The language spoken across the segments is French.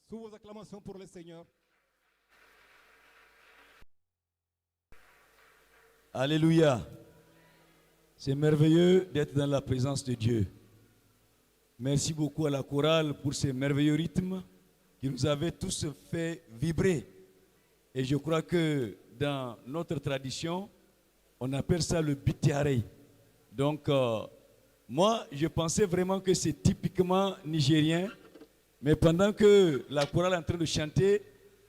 Sous vos acclamations pour le Seigneur. Alléluia. C'est merveilleux d'être dans la présence de Dieu. Merci beaucoup à la chorale pour ces merveilleux rythmes qui nous avaient tous fait vibrer. Et je crois que dans notre tradition, on appelle ça le bitiarei. Donc, moi, je pensais vraiment que c'est typiquement nigérien. Mais pendant que la chorale est en train de chanter,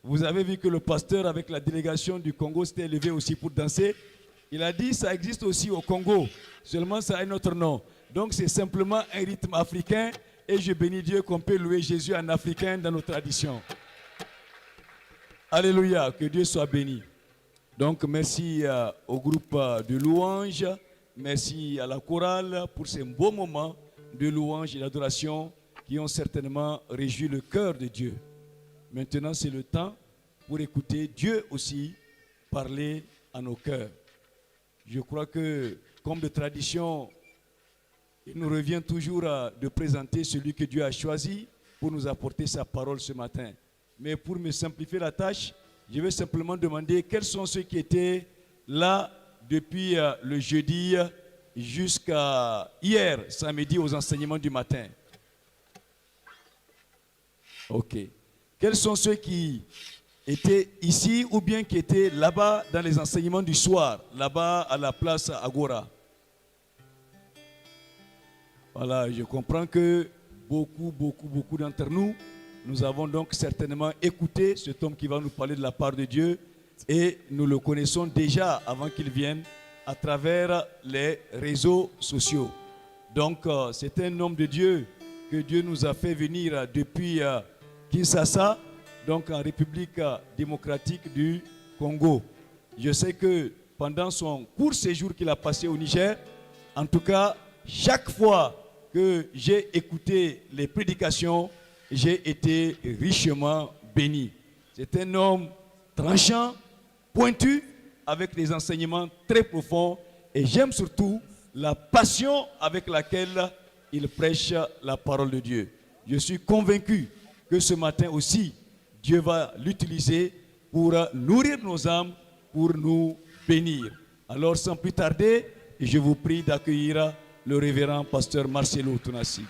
vous avez vu que le pasteur avec la délégation du Congo s'était levé aussi pour danser. Il a dit ça existe aussi au Congo, seulement ça a un autre nom. Donc c'est simplement un rythme africain et je bénis Dieu qu'on peut louer Jésus en africain dans nos traditions. Alléluia, que Dieu soit béni. Donc merci au groupe de louanges, merci à la chorale pour ces beaux moments de louange et d'adoration qui ont certainement réjoui le cœur de Dieu. Maintenant c'est le temps pour écouter Dieu aussi parler à nos cœurs. Je crois que, comme de tradition, il nous revient toujours de présenter celui que Dieu a choisi pour nous apporter sa parole ce matin. Mais pour me simplifier la tâche, je vais simplement demander quels sont ceux qui étaient là depuis le jeudi jusqu'à hier, samedi, aux enseignements du matin. Ok. Quels sont ceux qui étaient ici ou bien qui étaient là-bas dans les enseignements du soir, là-bas à la place Agora? Voilà, je comprends que beaucoup d'entre nous, nous avons donc certainement écouté cet homme qui va nous parler de la part de Dieu et nous le connaissons déjà avant qu'il vienne à travers les réseaux sociaux. Donc, c'est un homme de Dieu que Dieu nous a fait venir depuis Kinshasa, donc en République démocratique du Congo. Je sais que pendant son court séjour qu'il a passé au Niger, en tout cas, chaque fois que j'ai écouté les prédications, j'ai été richement béni. C'est un homme tranchant, pointu, avec des enseignements très profonds, et j'aime surtout la passion avec laquelle il prêche la parole de Dieu. Je suis convaincu que ce matin aussi, Dieu va l'utiliser pour nourrir nos âmes, pour nous bénir. Alors sans plus tarder, je vous prie d'accueillir le révérend pasteur Marcelo Tounassi.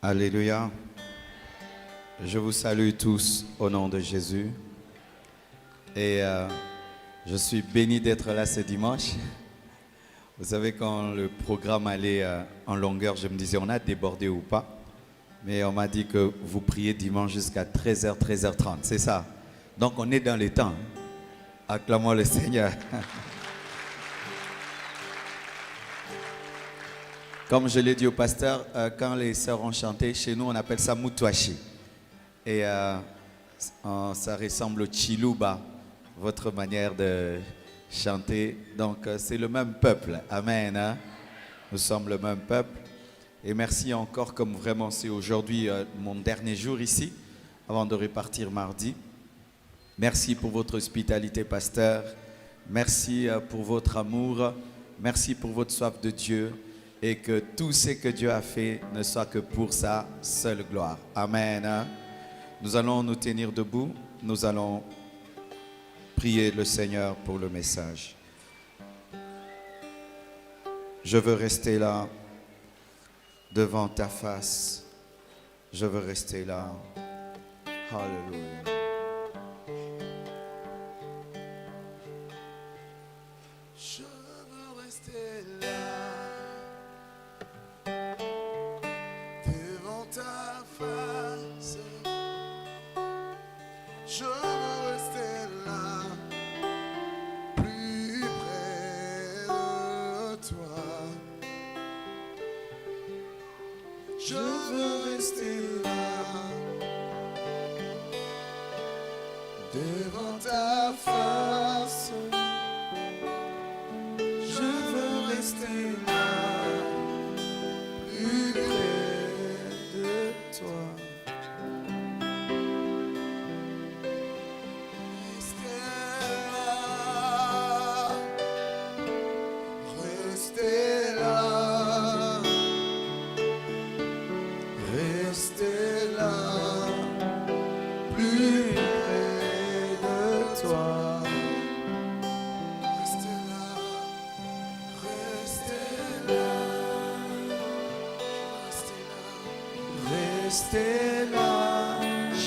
Alléluia. Je vous salue tous au nom de Jésus. Et je suis béni d'être là ce dimanche. Vous savez, quand le programme allait en longueur, je me disais, on a débordé ou pas? Mais on m'a dit que vous priez dimanche jusqu'à 13h, 13h30. C'est ça. Donc on est dans les temps. Acclamons le Seigneur. Comme je l'ai dit au pasteur, quand les sœurs ont chanté, chez nous on appelle ça Moutouachi. Et ça ressemble au Chiluba, votre manière de chanter. Donc c'est le même peuple. Amen. Hein? Nous sommes le même peuple. Et merci encore, comme vraiment c'est aujourd'hui mon dernier jour ici, avant de repartir mardi. Merci pour votre hospitalité, pasteur. Merci pour votre amour. Merci pour votre soif de Dieu. Et que tout ce que Dieu a fait ne soit que pour sa seule gloire. Amen. Hein? Nous allons nous tenir debout. Nous allons prier le Seigneur pour le message. Je veux rester là, devant ta face. Je veux rester là. Alléluia. Je veux rester là, devant ta face. Je veux rester là, plus près de toi. Je veux rester là, devant ta face. Je veux rester là, plus près de toi. Rester là,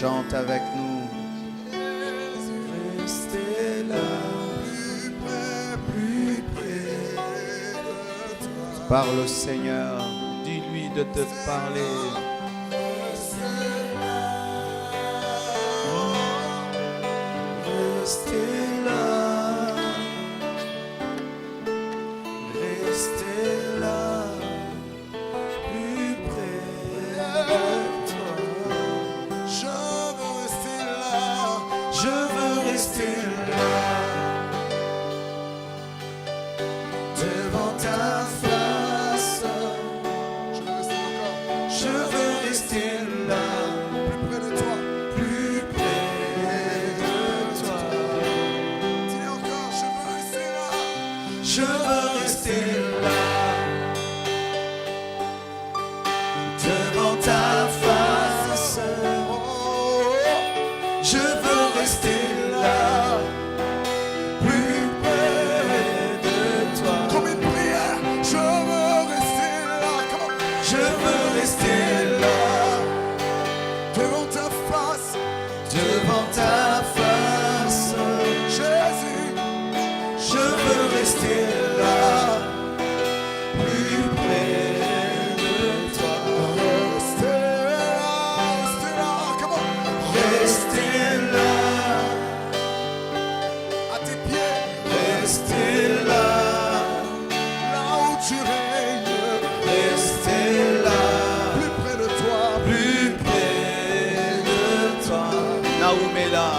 Chante avec nous. Rester là, plus près de toi. Parle au Seigneur. Dis-lui de te parler. Rester là, rester là, plus près de toi. Je veux rester là, je veux rester là, devant ta face. Je veux rester encore. Je veux rester là, plus près de toi, plus près de toi. Dis encore, je veux rester là, je veux rester là, devant ta face. Oh, je veux rester là, plus près de toi. Comme une prière, je veux rester là. Comment? Je veux rester là, devant ta face, devant ta face. Jésus, je veux rester là, plus près de toi. Rester là, comment? Rester là, à tes pieds. Rester là, là où tu règnes. Rester là, plus près de toi, plus près de toi. Naoumela.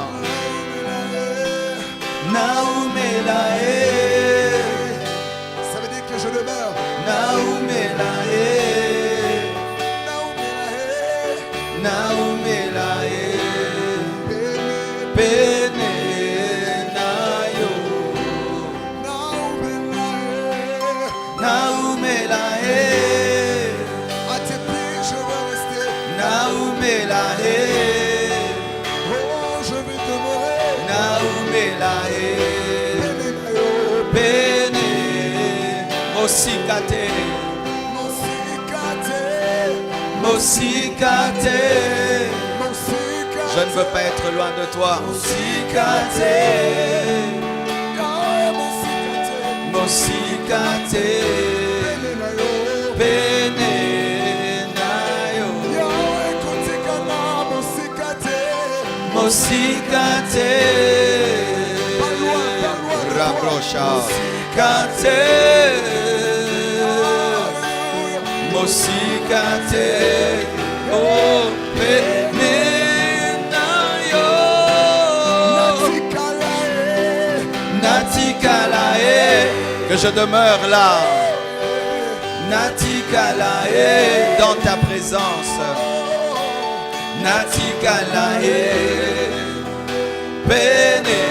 Naoumela, ça veut dire que je demeure. Naoumela, Naoumela, Bene nayo. Naoumela, à tes pieds je veux rester. Naoumela. Oh, je vais demeurer. Naoumela. Bene. Mosikate. Mosikate. Je ne veux pas être loin de toi. Mosikate. Mosikate. Bene nayo. Mosikate. Rabrosha. Mosikate. Mosikate. Oh, bene nayo. Natikalae. Que je demeure là. Natikalae. Dans ta présence. Natikalae. Bene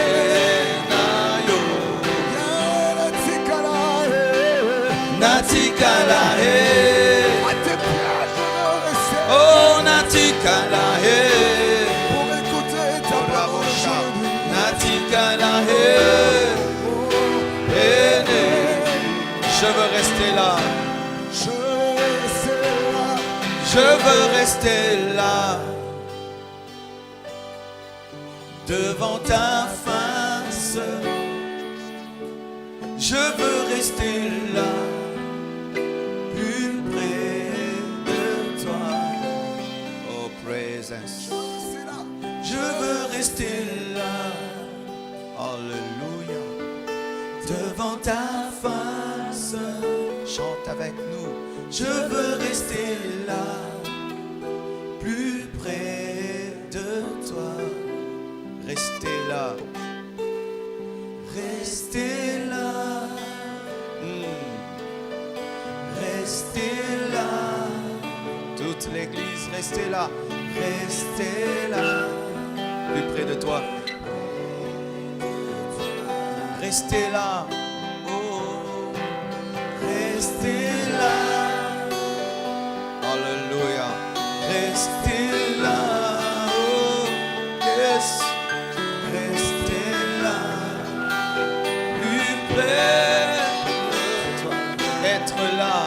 nayo. Natikalae. Oh, Natikalae. Pour écouter ta parole aujourd'hui. Natikalae. Bene. Je veux rester là. Je veux rester là. Je veux rester là. Devant ta face. Je veux rester là. Plus près de toi. Oh, présence. Je veux rester là. Alléluia. Devant ta face. Chante avec nous. Je veux rester là. Plus près de toi. Restez là. Restez là. Restez là. Toute l'église, restez là. Restez là. Plus près de toi. Restez là. Oh. Restez là. Alléluia. Restez là. Oh. Yes. Restez là. Plus près de toi. Être là.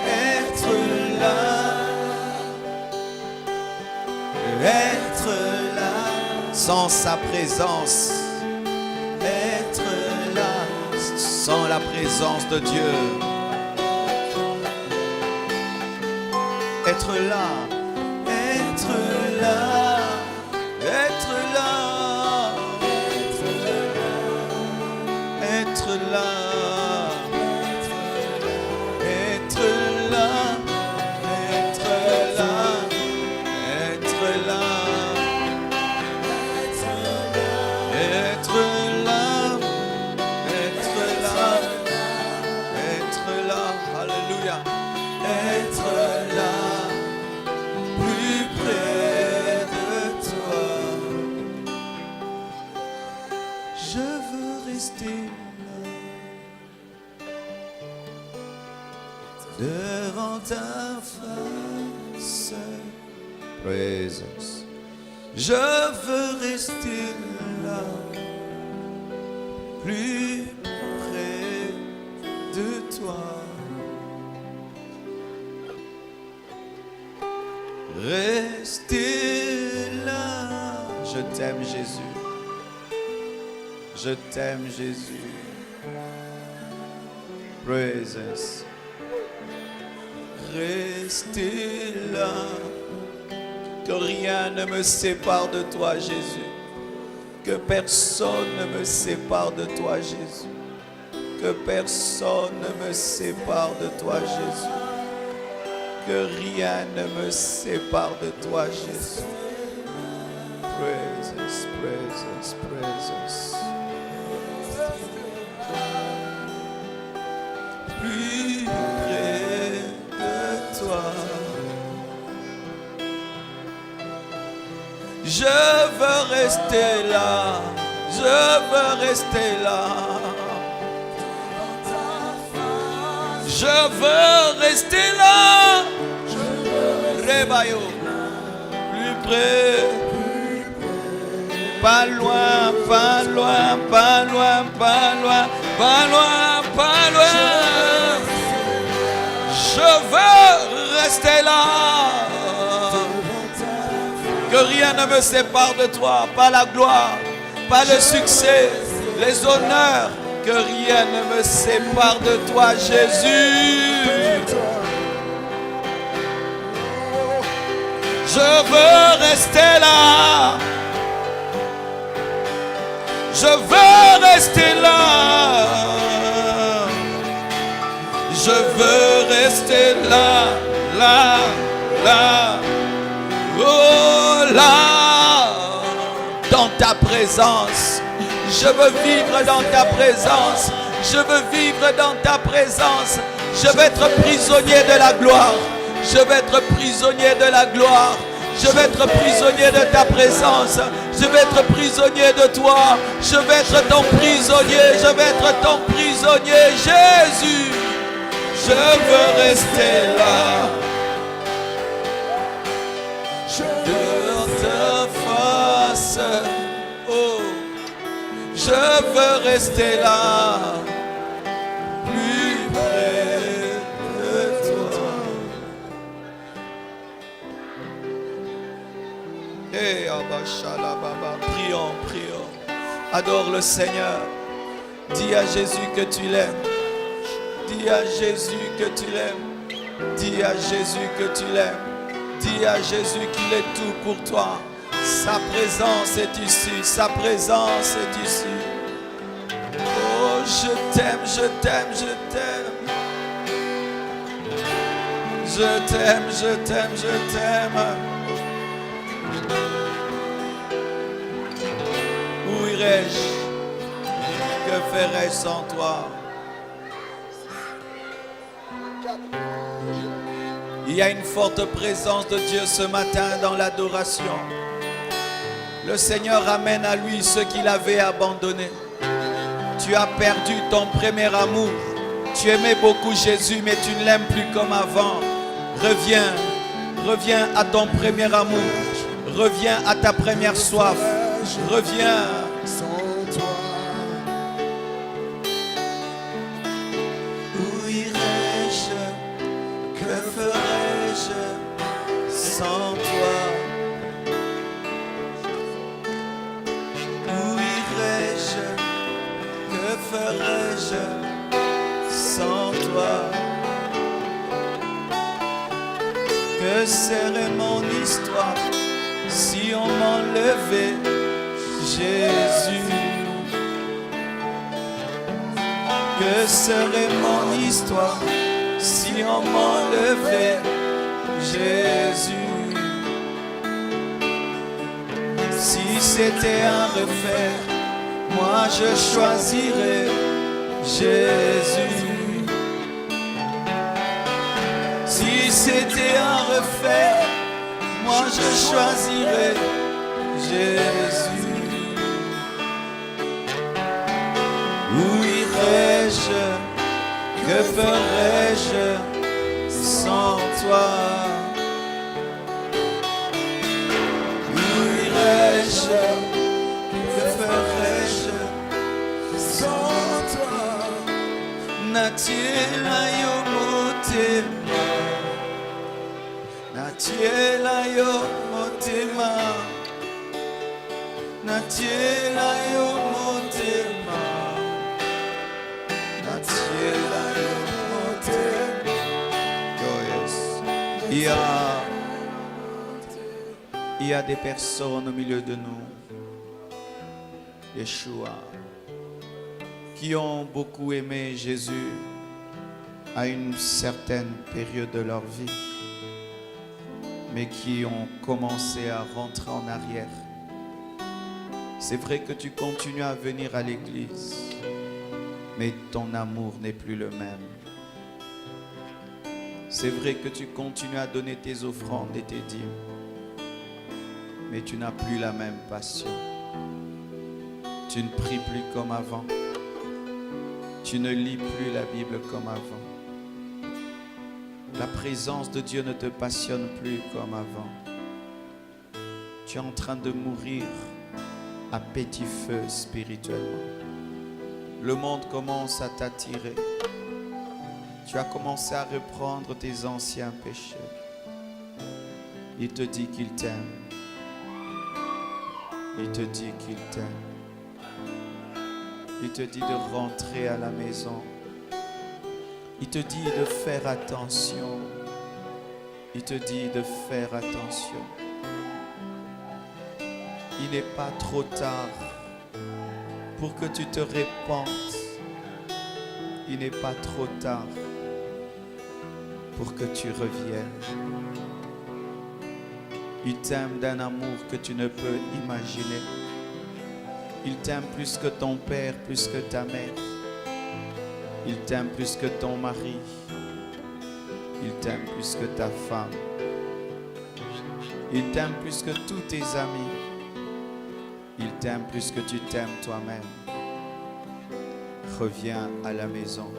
Être là. sans sa présence. Être là sans la présence de Dieu. Être là, être là, être là, être là, être là, être là, être là, être là, être là, être là, alléluia, être là. Devant ta face, présence, je veux rester là, plus près de toi. Rester là. Je t'aime Jésus, je t'aime Jésus. Présence. Rester là, que rien ne me sépare de toi, Jésus, que personne ne me sépare de toi, Jésus, que personne ne me sépare de toi, Jésus, que rien ne me sépare de toi, Jésus. Presence, presence, presence. Plus près de toi. Je veux rester là. Je veux rester là. Je veux rester là. Rebayo. Plus près. Pas loin, pas loin, pas loin, pas loin, pas loin, pas loin. Je veux rester là. Que rien ne me sépare de toi, pas la gloire, pas le succès, les honneurs. Que rien ne me sépare de toi, Jésus. Je veux rester là. Je veux rester là. Je veux rester là, là, là. Oh là, dans ta présence. Je veux vivre dans ta présence. Je veux vivre dans ta présence. Je veux être prisonnier de la gloire. Je veux être prisonnier de la gloire. Je veux être prisonnier de ta présence. Je veux être prisonnier de toi. Je veux être ton prisonnier. Je veux être ton prisonnier, Jésus. Je veux rester là. Devant ta face. Oh. Je veux rester là. Plus près de toi. Hey, prions, prions. Adore le Seigneur. Dis à Jésus que tu l'aimes. Dis à Jésus que tu l'aimes. Dis à Jésus que tu l'aimes. Dis à Jésus qu'il est tout pour toi. Sa présence est ici. Sa présence est ici. Oh, je t'aime, je t'aime, je t'aime. Je t'aime, je t'aime, je t'aime. Où irais-je? Que ferais-je sans toi? Il y a une forte présence de Dieu ce matin dans l'adoration. Le Seigneur ramène à lui ceux qu'il avait abandonnés. Tu as perdu ton premier amour. Tu aimais beaucoup Jésus, mais tu ne l'aimes plus comme avant. Reviens, reviens à ton premier amour. Reviens à ta première soif. Reviens. Sans toi. Où irais-je? Que ferais-je sans toi? ferais-je sans toi? Que serait mon histoire si on m'enlevait Jésus? Que serait mon histoire si on m'enlevait Jésus? Si c'était à refaire, moi je choisirais Jésus. Si c'était à refaire, moi je choisirais Jésus. Où irais-je? Que ferais-je sans toi? Où irais-je? Que ferais-je sans toi? Natiela yo motema, natiela yo motema, natiela yo motema, natiela yo motema. Oh yes. Il y a des personnes au milieu de nous, Yeshua, qui ont beaucoup aimé Jésus à une certaine période de leur vie, mais qui ont commencé à rentrer en arrière. C'est vrai que tu continues à venir à l'église, mais ton amour n'est plus le même. C'est vrai que tu continues à donner tes offrandes et tes dîmes, mais tu n'as plus la même passion. Tu ne pries plus comme avant. Tu ne lis plus la Bible comme avant. La présence de Dieu ne te passionne plus comme avant. Tu es en train de mourir à petit feu spirituellement. Le monde commence à t'attirer. Tu as commencé à reprendre tes anciens péchés. Il te dit qu'il t'aime. Il te dit qu'il t'aime. Il te dit de rentrer à la maison. Il te dit de faire attention. Il te dit de faire attention. Il n'est pas trop tard pour que tu te repentes. Il n'est pas trop tard pour que tu reviennes. Il t'aime d'un amour que tu ne peux imaginer. Il t'aime plus que ton père, plus que ta mère. Il t'aime plus que ton mari. Il t'aime plus que ta femme. Il t'aime plus que tous tes amis. Il t'aime plus que tu t'aimes toi-même. Reviens à la maison.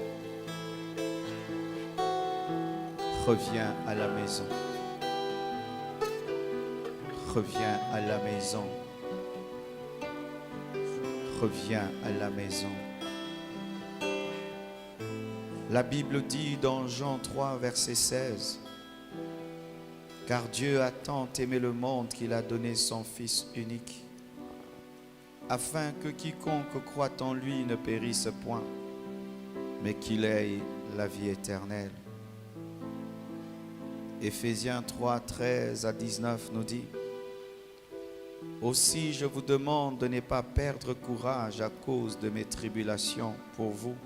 Reviens à la maison. Reviens à la maison. Reviens à la maison. La Bible dit dans Jean 3, verset 16, « Car Dieu a tant aimé le monde qu'il a donné son Fils unique, afin que quiconque croit en lui ne périsse point, mais qu'il ait la vie éternelle. » Éphésiens 3, 13 à 19 nous dit, « Aussi je vous demande de ne pas perdre courage à cause de mes tribulations pour vous.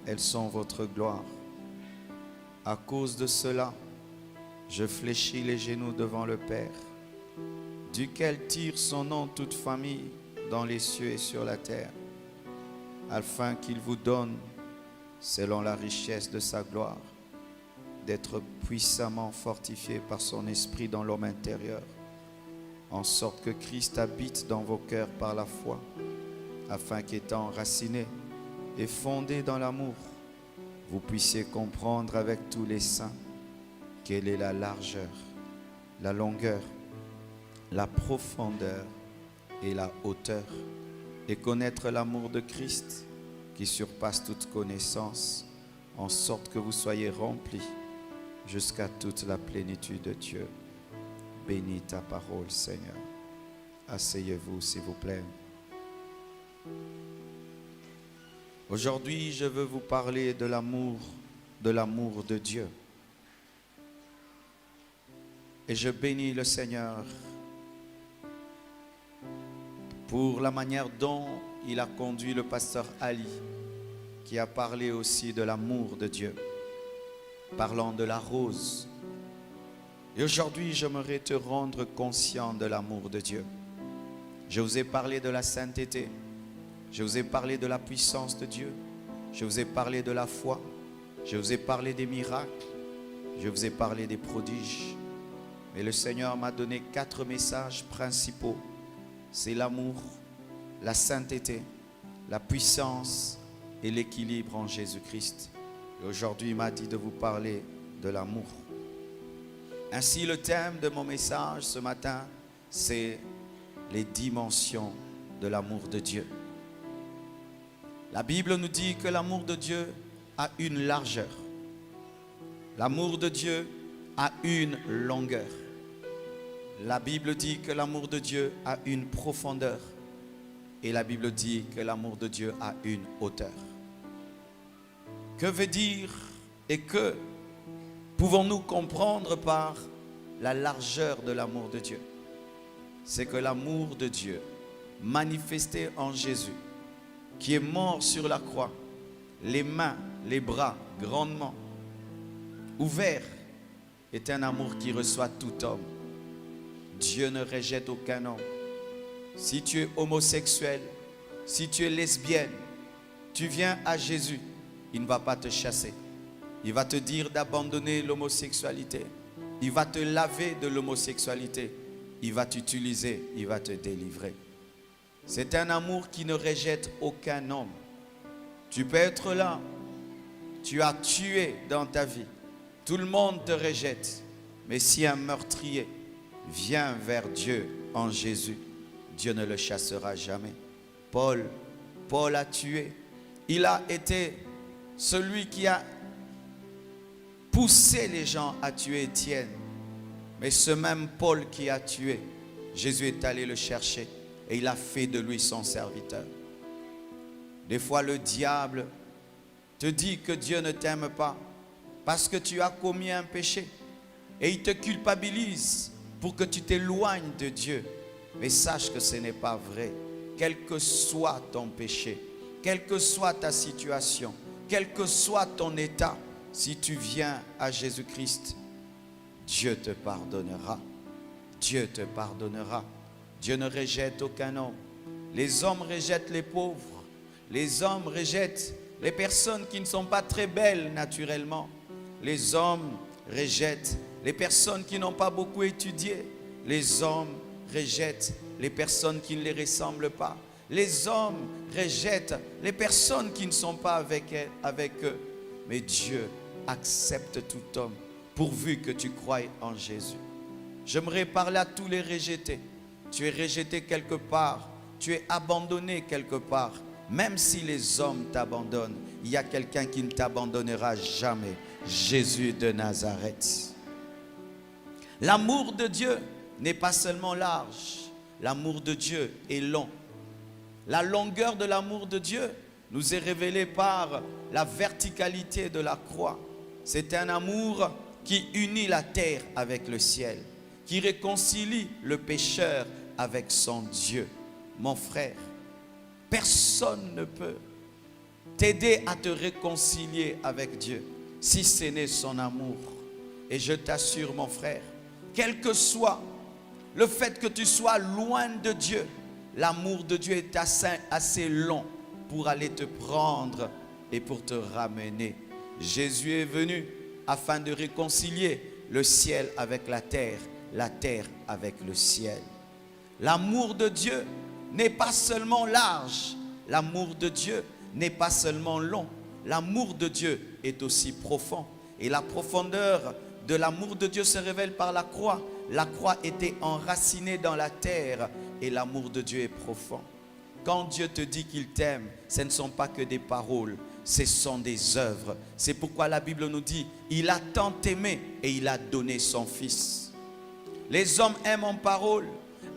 Elles sont votre gloire. À cause de cela, je fléchis les genoux devant le Père, duquel tire son nom toute famille dans les cieux et sur la terre, afin qu'il vous donne, selon la richesse de sa gloire, d'être puissamment fortifié par son esprit dans l'homme intérieur, en sorte que Christ habite dans vos cœurs par la foi, afin qu'étant enraciné et fondé dans l'amour, vous puissiez comprendre avec tous les saints quelle est la largeur, la longueur, la profondeur et la hauteur, et connaître l'amour de Christ qui surpasse toute connaissance, en sorte que vous soyez remplis jusqu'à toute la plénitude de Dieu. Bénis ta parole, Seigneur. Asseyez-vous, s'il vous plaît. Aujourd'hui, je veux vous parler de l'amour de Dieu. Et je bénis le Seigneur pour la manière dont il a conduit le pasteur Ali, qui a parlé aussi de l'amour de Dieu, parlant de la rose. Et aujourd'hui, j'aimerais te rendre conscient de l'amour de Dieu. Je vous ai parlé de la sainteté, je vous ai parlé de la puissance de Dieu, je vous ai parlé de la foi, je vous ai parlé des miracles, je vous ai parlé des prodiges. Mais le Seigneur m'a donné 4 messages principaux. C'est l'amour, la sainteté, la puissance et l'équilibre en Jésus-Christ. Et aujourd'hui, il m'a dit de vous parler de l'amour. Ainsi, le thème de mon message ce matin, c'est les dimensions de l'amour de Dieu. La Bible nous dit que l'amour de Dieu a une largeur. L'amour de Dieu a une longueur. La Bible dit que l'amour de Dieu a une profondeur. Et la Bible dit que l'amour de Dieu a une hauteur. Que veut dire et que pouvons-nous comprendre par la largeur de l'amour de Dieu? C'est que l'amour de Dieu, manifesté en Jésus, qui est mort sur la croix, les mains, les bras grandement ouverts, est un amour qui reçoit tout homme. Dieu ne rejette aucun homme. Si tu es homosexuel, si tu es lesbienne, tu viens à Jésus, il ne va pas te chasser. Il va te dire d'abandonner l'homosexualité. Il va te laver de l'homosexualité. Il va t'utiliser, il va te délivrer. C'est un amour qui ne rejette aucun homme. Tu peux être là, tu as tué dans ta vie. Tout le monde te rejette. Mais si un meurtrier vient vers Dieu en Jésus, Dieu ne le chassera jamais. Paul a tué. Il a été celui qui a poussé les gens à tuer Étienne. Mais ce même Paul qui a tué, Jésus est allé le chercher et il a fait de lui son serviteur. Des fois, le diable te dit que Dieu ne t'aime pas parce que tu as commis un péché et il te culpabilise pour que tu t'éloignes de Dieu. Mais sache que ce n'est pas vrai. Quel que soit ton péché, quelle que soit ta situation, quel que soit ton état, si tu viens à Jésus-Christ, Dieu te pardonnera. Dieu te pardonnera. Dieu ne rejette aucun homme. Les hommes rejettent les pauvres. Les hommes rejettent les personnes qui ne sont pas très belles naturellement. Les hommes rejettent les personnes qui n'ont pas beaucoup étudié. Les hommes rejettent les personnes qui ne les ressemblent pas. Les hommes rejettent les personnes qui ne sont pas avec eux. Mais Dieu accepte tout homme pourvu que tu croies en Jésus. J'aimerais parler à tous les rejetés. Tu es rejeté quelque part, tu es abandonné quelque part. Même si les hommes t'abandonnent, il y a quelqu'un qui ne t'abandonnera jamais. Jésus de Nazareth. L'amour de Dieu n'est pas seulement large. L'amour de Dieu est long. La longueur de l'amour de Dieu nous est révélée par la verticalité de la croix. C'est un amour qui unit la terre avec le ciel, qui réconcilie le pécheur avec son Dieu. Mon frère, personne ne peut t'aider à te réconcilier avec Dieu si ce n'est son amour. Et je t'assure, mon frère, quel que soit le fait que tu sois loin de Dieu, l'amour de Dieu est assez long pour aller te prendre et pour te ramener. Jésus est venu afin de réconcilier le ciel avec la terre avec le ciel. L'amour de Dieu n'est pas seulement large, l'amour de Dieu n'est pas seulement long, l'amour de Dieu est aussi profond. Et la profondeur de l'amour de Dieu se révèle par la croix. La croix était enracinée dans la terre et l'amour de Dieu est profond. Quand Dieu te dit qu'il t'aime, ce ne sont pas que des paroles, ce sont des œuvres. C'est pourquoi la Bible nous dit, il a tant aimé et il a donné son Fils. Les hommes aiment en parole.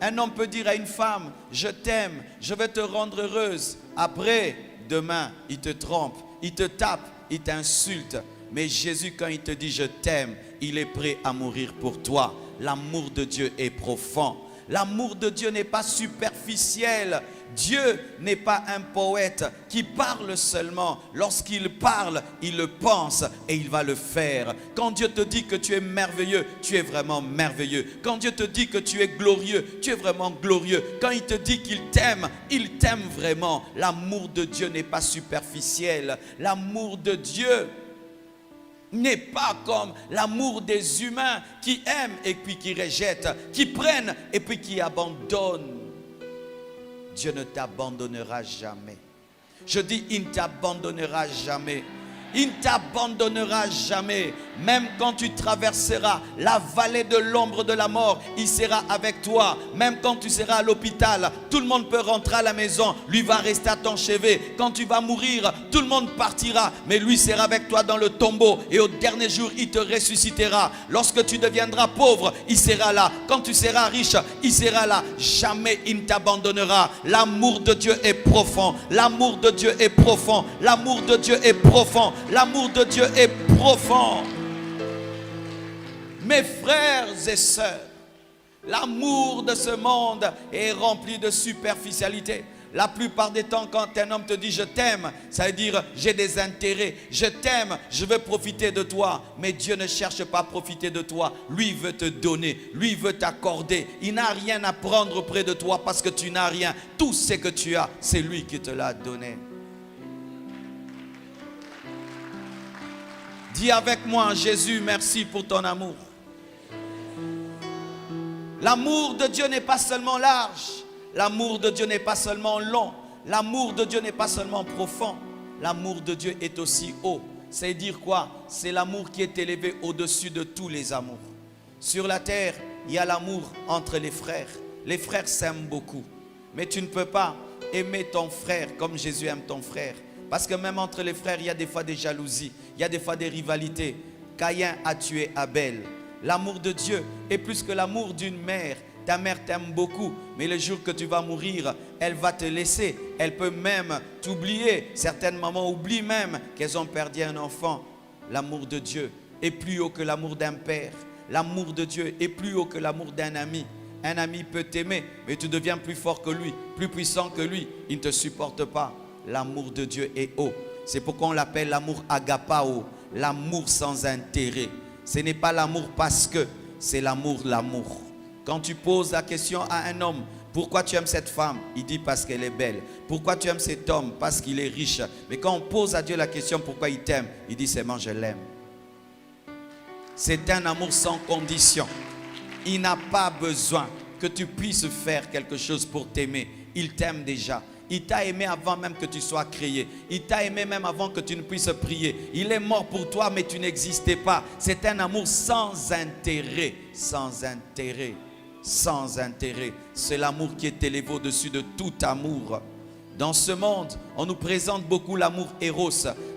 Un homme peut dire à une femme, je t'aime, je vais te rendre heureuse. Après demain, il te trompe, il te tape, il t'insulte. Mais Jésus, quand il te dit je t'aime, il est prêt à mourir pour toi. L'amour de Dieu est profond. L'amour de Dieu n'est pas superficiel. Dieu n'est pas un poète qui parle seulement. Lorsqu'il parle, il le pense et il va le faire. Quand Dieu te dit que tu es merveilleux, tu es vraiment merveilleux. Quand Dieu te dit que tu es glorieux, tu es vraiment glorieux. Quand il te dit qu'il t'aime vraiment. L'amour de Dieu n'est pas superficiel. L'amour de Dieu n'est pas comme l'amour des humains qui aiment et puis qui rejettent, qui prennent et puis qui abandonnent. Dieu ne t'abandonnera jamais. Je dis, il ne t'abandonnera jamais. Il ne t'abandonnera jamais. Même quand tu traverseras la vallée de l'ombre de la mort, il sera avec toi. Même quand tu seras à l'hôpital, tout le monde peut rentrer à la maison. Lui va rester à ton chevet. Quand tu vas mourir, tout le monde partira. Mais lui sera avec toi dans le tombeau. Et au dernier jour, il te ressuscitera. Lorsque tu deviendras pauvre, il sera là. Quand tu seras riche, il sera là. Jamais il ne t'abandonnera. L'amour de Dieu est profond. L'amour de Dieu est profond. L'amour de Dieu est profond. L'amour de Dieu est profond. Mes frères et sœurs, l'amour de ce monde est rempli de superficialité. La plupart des temps, quand un homme te dit je t'aime, ça veut dire j'ai des intérêts. Je t'aime, je veux profiter de toi. Mais Dieu ne cherche pas à profiter de toi. Lui veut te donner, lui veut t'accorder. Il n'a rien à prendre auprès de toi parce que tu n'as rien. Tout ce que tu as, c'est lui qui te l'a donné. Dis avec moi, Jésus, merci pour ton amour. L'amour de Dieu n'est pas seulement large. L'amour de Dieu n'est pas seulement long. L'amour de Dieu n'est pas seulement profond. L'amour de Dieu est aussi haut. C'est dire quoi? C'est l'amour qui est élevé au-dessus de tous les amours. Sur la terre, il y a l'amour entre les frères. Les frères s'aiment beaucoup. Mais tu ne peux pas aimer ton frère comme Jésus aime ton frère. Parce que même entre les frères, il y a des fois des jalousies, il y a des fois des rivalités. Caïn a tué Abel. L'amour de Dieu est plus que l'amour d'une mère. Ta mère t'aime beaucoup, mais le jour que tu vas mourir, elle va te laisser. Elle peut même t'oublier. Certaines mamans oublient même qu'elles ont perdu un enfant. L'amour de Dieu est plus haut que l'amour d'un père. L'amour de Dieu est plus haut que l'amour d'un ami. Un ami peut t'aimer, mais tu deviens plus fort que lui, plus puissant que lui. Il ne te supporte pas. L'amour de Dieu est haut. C'est pourquoi on l'appelle l'amour agapao, l'amour sans intérêt. Ce n'est pas l'amour parce que, c'est l'amour. Quand tu poses la question à un homme, pourquoi tu aimes cette femme? Il dit parce qu'elle est belle. Pourquoi tu aimes cet homme? Parce qu'il est riche. Mais quand on pose à Dieu la question pourquoi il t'aime, il dit seulement je l'aime. C'est un amour sans condition. Il n'a pas besoin que tu puisses faire quelque chose pour t'aimer. Il t'aime déjà. Il t'a aimé avant même que tu sois créé. Il t'a aimé même avant que tu ne puisses prier. Il est mort pour toi, mais tu n'existais pas. C'est un amour sans intérêt. Sans intérêt. Sans intérêt. C'est l'amour qui est élevé au-dessus de tout amour. Dans ce monde, on nous présente beaucoup l'amour éros,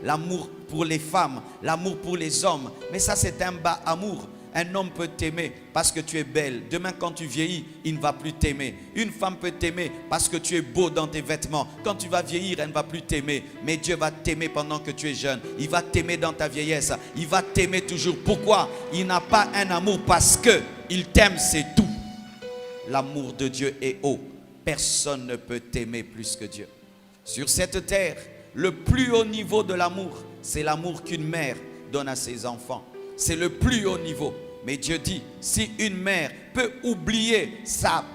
l'amour pour les femmes, l'amour pour les hommes. Mais ça, c'est un bas amour. Un homme peut t'aimer parce que tu es belle. Demain, quand tu vieillis, il ne va plus t'aimer. Une femme peut t'aimer parce que tu es beau dans tes vêtements. Quand tu vas vieillir, elle ne va plus t'aimer. Mais Dieu va t'aimer pendant que tu es jeune. Il va t'aimer dans ta vieillesse. Il va t'aimer toujours. Pourquoi? Il n'a pas un amour parce que il t'aime, c'est tout. L'amour de Dieu est haut. Personne ne peut t'aimer plus que Dieu. Sur cette terre, le plus haut niveau de l'amour, c'est l'amour qu'une mère donne à ses enfants. C'est le plus haut niveau. Mais Dieu dit, si une mère peut oublier sa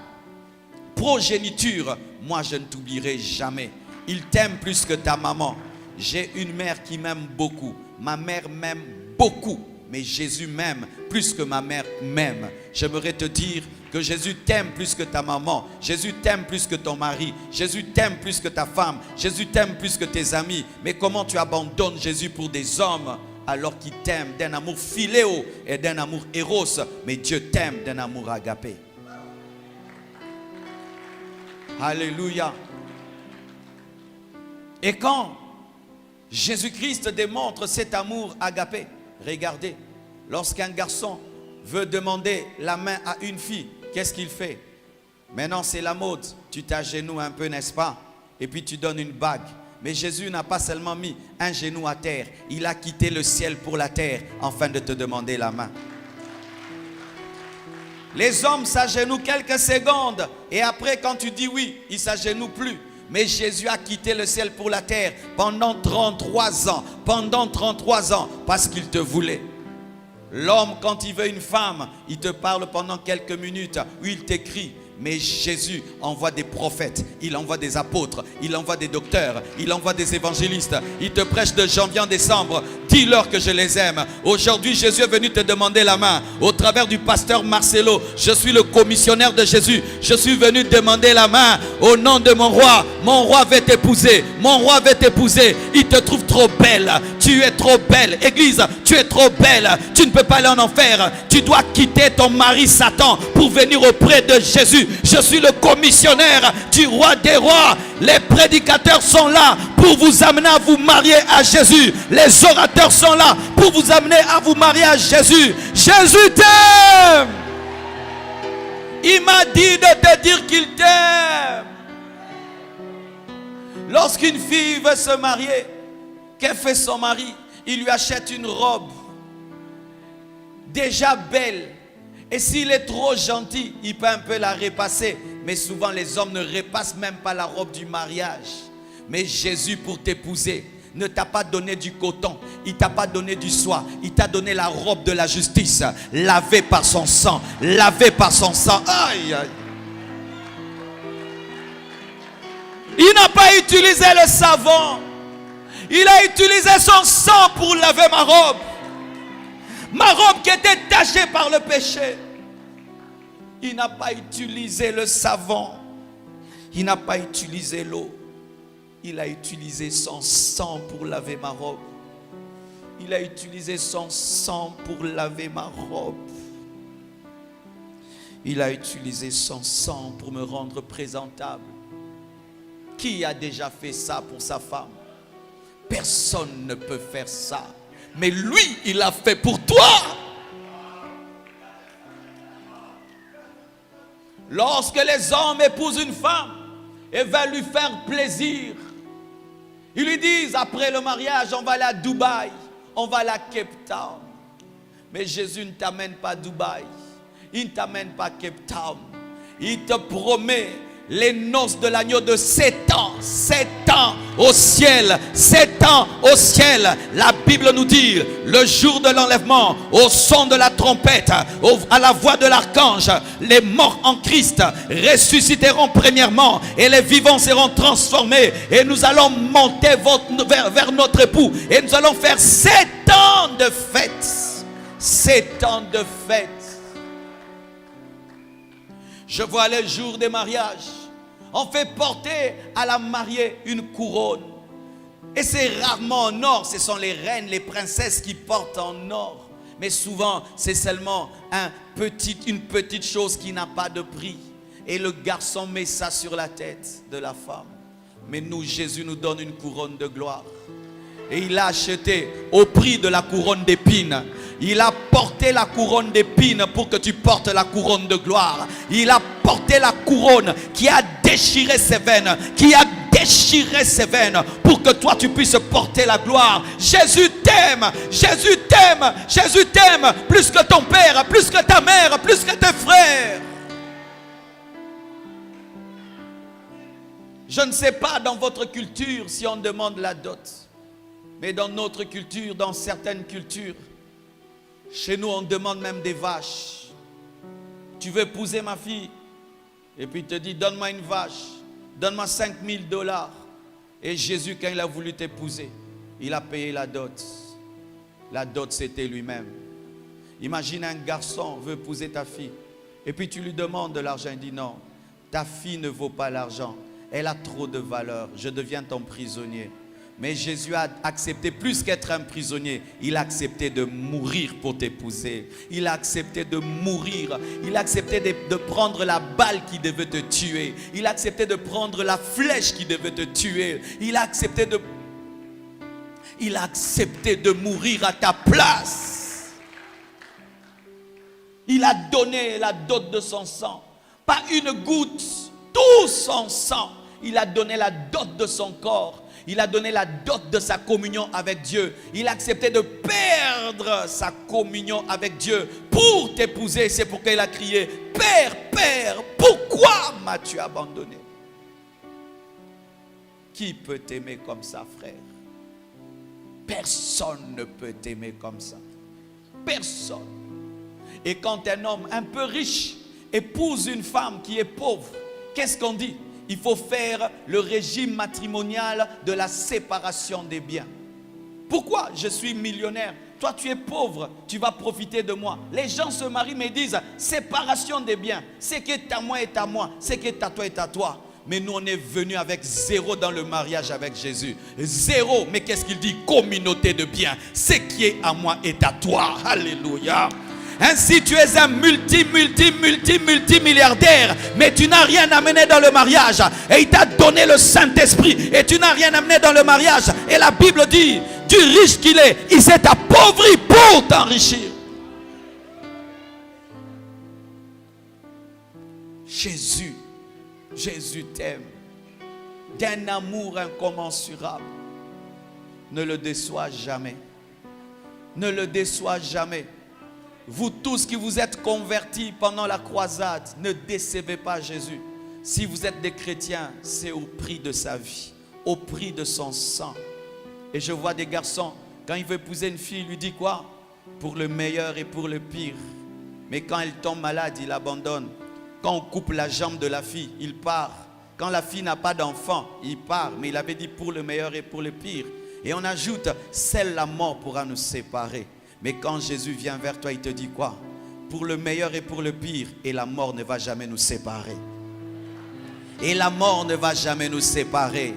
progéniture, moi je ne t'oublierai jamais. Il t'aime plus que ta maman. J'ai une mère qui m'aime beaucoup. Ma mère m'aime beaucoup. Mais Jésus m'aime plus que ma mère m'aime. J'aimerais te dire que Jésus t'aime plus que ta maman. Jésus t'aime plus que ton mari. Jésus t'aime plus que ta femme. Jésus t'aime plus que tes amis. Mais comment tu abandonnes Jésus pour des hommes alors qu'il t'aime d'un amour philéo et d'un amour éros? Mais Dieu t'aime d'un amour agapé. Alléluia. Et quand Jésus-Christ démontre cet amour agapé, regardez, lorsqu'un garçon veut demander la main à une fille, qu'est-ce qu'il fait? Maintenant c'est la mode, tu t'agenouilles un peu, n'est-ce pas? Et puis tu donnes une bague. Mais Jésus n'a pas seulement mis un genou à terre. Il a quitté le ciel pour la terre afin de te demander la main. Les hommes s'agenouillent quelques secondes. Et après, quand tu dis oui, ils ne s'agenouillent plus. Mais Jésus a quitté le ciel pour la terre pendant 33 ans. Pendant 33 ans, parce qu'il te voulait. L'homme, quand il veut une femme, il te parle pendant quelques minutes, ou il t'écrit. Mais Jésus envoie des prophètes, il envoie des apôtres, il envoie des docteurs, il envoie des évangélistes. Il te prêche de janvier en décembre. Dis-leur que je les aime. Aujourd'hui, Jésus est venu te demander la main. Au travers du pasteur Marcelo, je suis le commissionnaire de Jésus. Je suis venu demander la main au nom de mon roi. Mon roi veut t'épouser. Mon roi veut t'épouser. Il te trouve trop belle. Tu es trop belle. Église, tu es trop belle. Tu ne peux pas aller en enfer. Tu dois quitter ton mari Satan pour venir auprès de Jésus. Je suis le commissionnaire du roi des rois. Les prédicateurs sont là pour vous amener à vous marier à Jésus. Les orateurs sont là pour vous amener à vous marier à Jésus. Jésus t'aime. Il m'a dit de te dire qu'il t'aime. Lorsqu'une fille veut se marier, qu'est-ce que fait son mari? Il lui achète une robe déjà belle. Et s'il est trop gentil, il peut un peu la repasser. Mais souvent les hommes ne repassent même pas la robe du mariage. Mais Jésus, pour t'épouser, ne t'a pas donné du coton. Il t'a pas donné du soie. Il t'a donné la robe de la justice, lavée par son sang. Lavée par son sang. Aïe, aïe. Il n'a pas utilisé le savon. Il a utilisé son sang pour laver ma robe. Ma robe qui était tachée par le péché. Il n'a pas utilisé le savon. Il n'a pas utilisé l'eau. Il a utilisé son sang pour laver ma robe. Il a utilisé son sang pour laver ma robe. Il a utilisé son sang pour me rendre présentable. Qui a déjà fait ça pour sa femme? Personne ne peut faire ça. Mais lui, il l'a fait pour toi. Lorsque les hommes épousent une femme et veulent lui faire plaisir, ils lui disent après le mariage, on va aller à Dubaï, on va aller à Cape Town. Mais Jésus ne t'amène pas à Dubaï, il ne t'amène pas à Cape Town. Il te promet les noces de l'agneau de 7 ans. 7 ans au ciel. 7 ans au ciel. La Bible nous dit, le jour de l'enlèvement, au son de la trompette, à la voix de l'archange, les morts en Christ ressusciteront premièrement et les vivants seront transformés. Et nous allons monter vers notre époux. Et nous allons faire 7 ans de fête. 7 ans de fête. Je vois les jours des mariages. On fait porter à la mariée une couronne. Et c'est rarement en or. Ce sont les reines, les princesses qui portent en or. Mais souvent, c'est seulement une petite chose qui n'a pas de prix. Et le garçon met ça sur la tête de la femme. Mais nous, Jésus nous donne une couronne de gloire. Et il a acheté au prix de la couronne d'épines. Il a porté la couronne d'épines pour que tu portes la couronne de gloire. Il a porté la couronne qui a déchiré ses veines, qui a déchiré ses veines pour que toi tu puisses porter la gloire. Jésus t'aime, Jésus t'aime, Jésus t'aime plus que ton père, plus que ta mère, plus que tes frères. Je ne sais pas dans votre culture si on demande la dot. Mais dans notre culture, dans certaines cultures, chez nous on demande même des vaches. Tu veux épouser ma fille? Et puis il te dit, donne-moi une vache, donne-moi $5,000. Et Jésus, quand il a voulu t'épouser, il a payé la dot. La dot, c'était lui-même. Imagine un garçon veut épouser ta fille. Et puis tu lui demandes de l'argent. Il dit non, ta fille ne vaut pas l'argent. Elle a trop de valeur. Je deviens ton prisonnier. Mais Jésus a accepté plus qu'être un prisonnier. Il a accepté de mourir pour t'épouser. Il a accepté de mourir. Il a accepté de prendre la balle qui devait te tuer. Il a accepté de prendre la flèche qui devait te tuer. Il a accepté de mourir à ta place. Il a donné la dot de son sang. Pas une goutte, tout son sang. il a donné la dot de son corps. Il a donné la dot de sa communion avec Dieu. Il a accepté de perdre sa communion avec Dieu pour t'épouser. C'est pourquoi il a crié, Père, Père, pourquoi m'as-tu abandonné? Qui peut t'aimer comme ça, frère? Personne ne peut t'aimer comme ça. Personne. Et quand un homme un peu riche épouse une femme qui est pauvre, qu'est-ce qu'on dit? Il faut faire le régime matrimonial de la séparation des biens. Pourquoi? Je suis millionnaire. Toi, tu es pauvre. Tu vas profiter de moi. Les gens se marient mais disent séparation des biens. Ce qui est à moi est à moi. Ce qui est à toi est à toi. Mais nous, on est venus avec zéro dans le mariage avec Jésus. Zéro. Mais qu'est-ce qu'il dit? Communauté de biens. Ce qui est à moi est à toi. Alléluia. Ainsi, tu es un multimilliardaire, mais tu n'as rien amené dans le mariage. Et il t'a donné le Saint-Esprit, et tu n'as rien amené dans le mariage. Et la Bible dit, du riche qu'il est, il s'est appauvri pour t'enrichir. Jésus t'aime d'un amour incommensurable. Ne le déçois jamais. Ne le déçois jamais. Vous tous qui vous êtes convertis pendant la croisade, ne décevez pas Jésus. Si vous êtes des chrétiens, c'est au prix de sa vie, au prix de son sang. Et je vois des garçons, quand il veut épouser une fille, il lui dit quoi? Pour le meilleur et pour le pire. Mais quand elle tombe malade, il abandonne. Quand on coupe la jambe de la fille, il part. Quand la fille n'a pas d'enfant, il part. Mais il avait dit pour le meilleur et pour le pire. Et on ajoute, seule la mort pourra nous séparer. Mais quand Jésus vient vers toi, il te dit quoi? Pour le meilleur et pour le pire. Et la mort ne va jamais nous séparer. Et la mort ne va jamais nous séparer.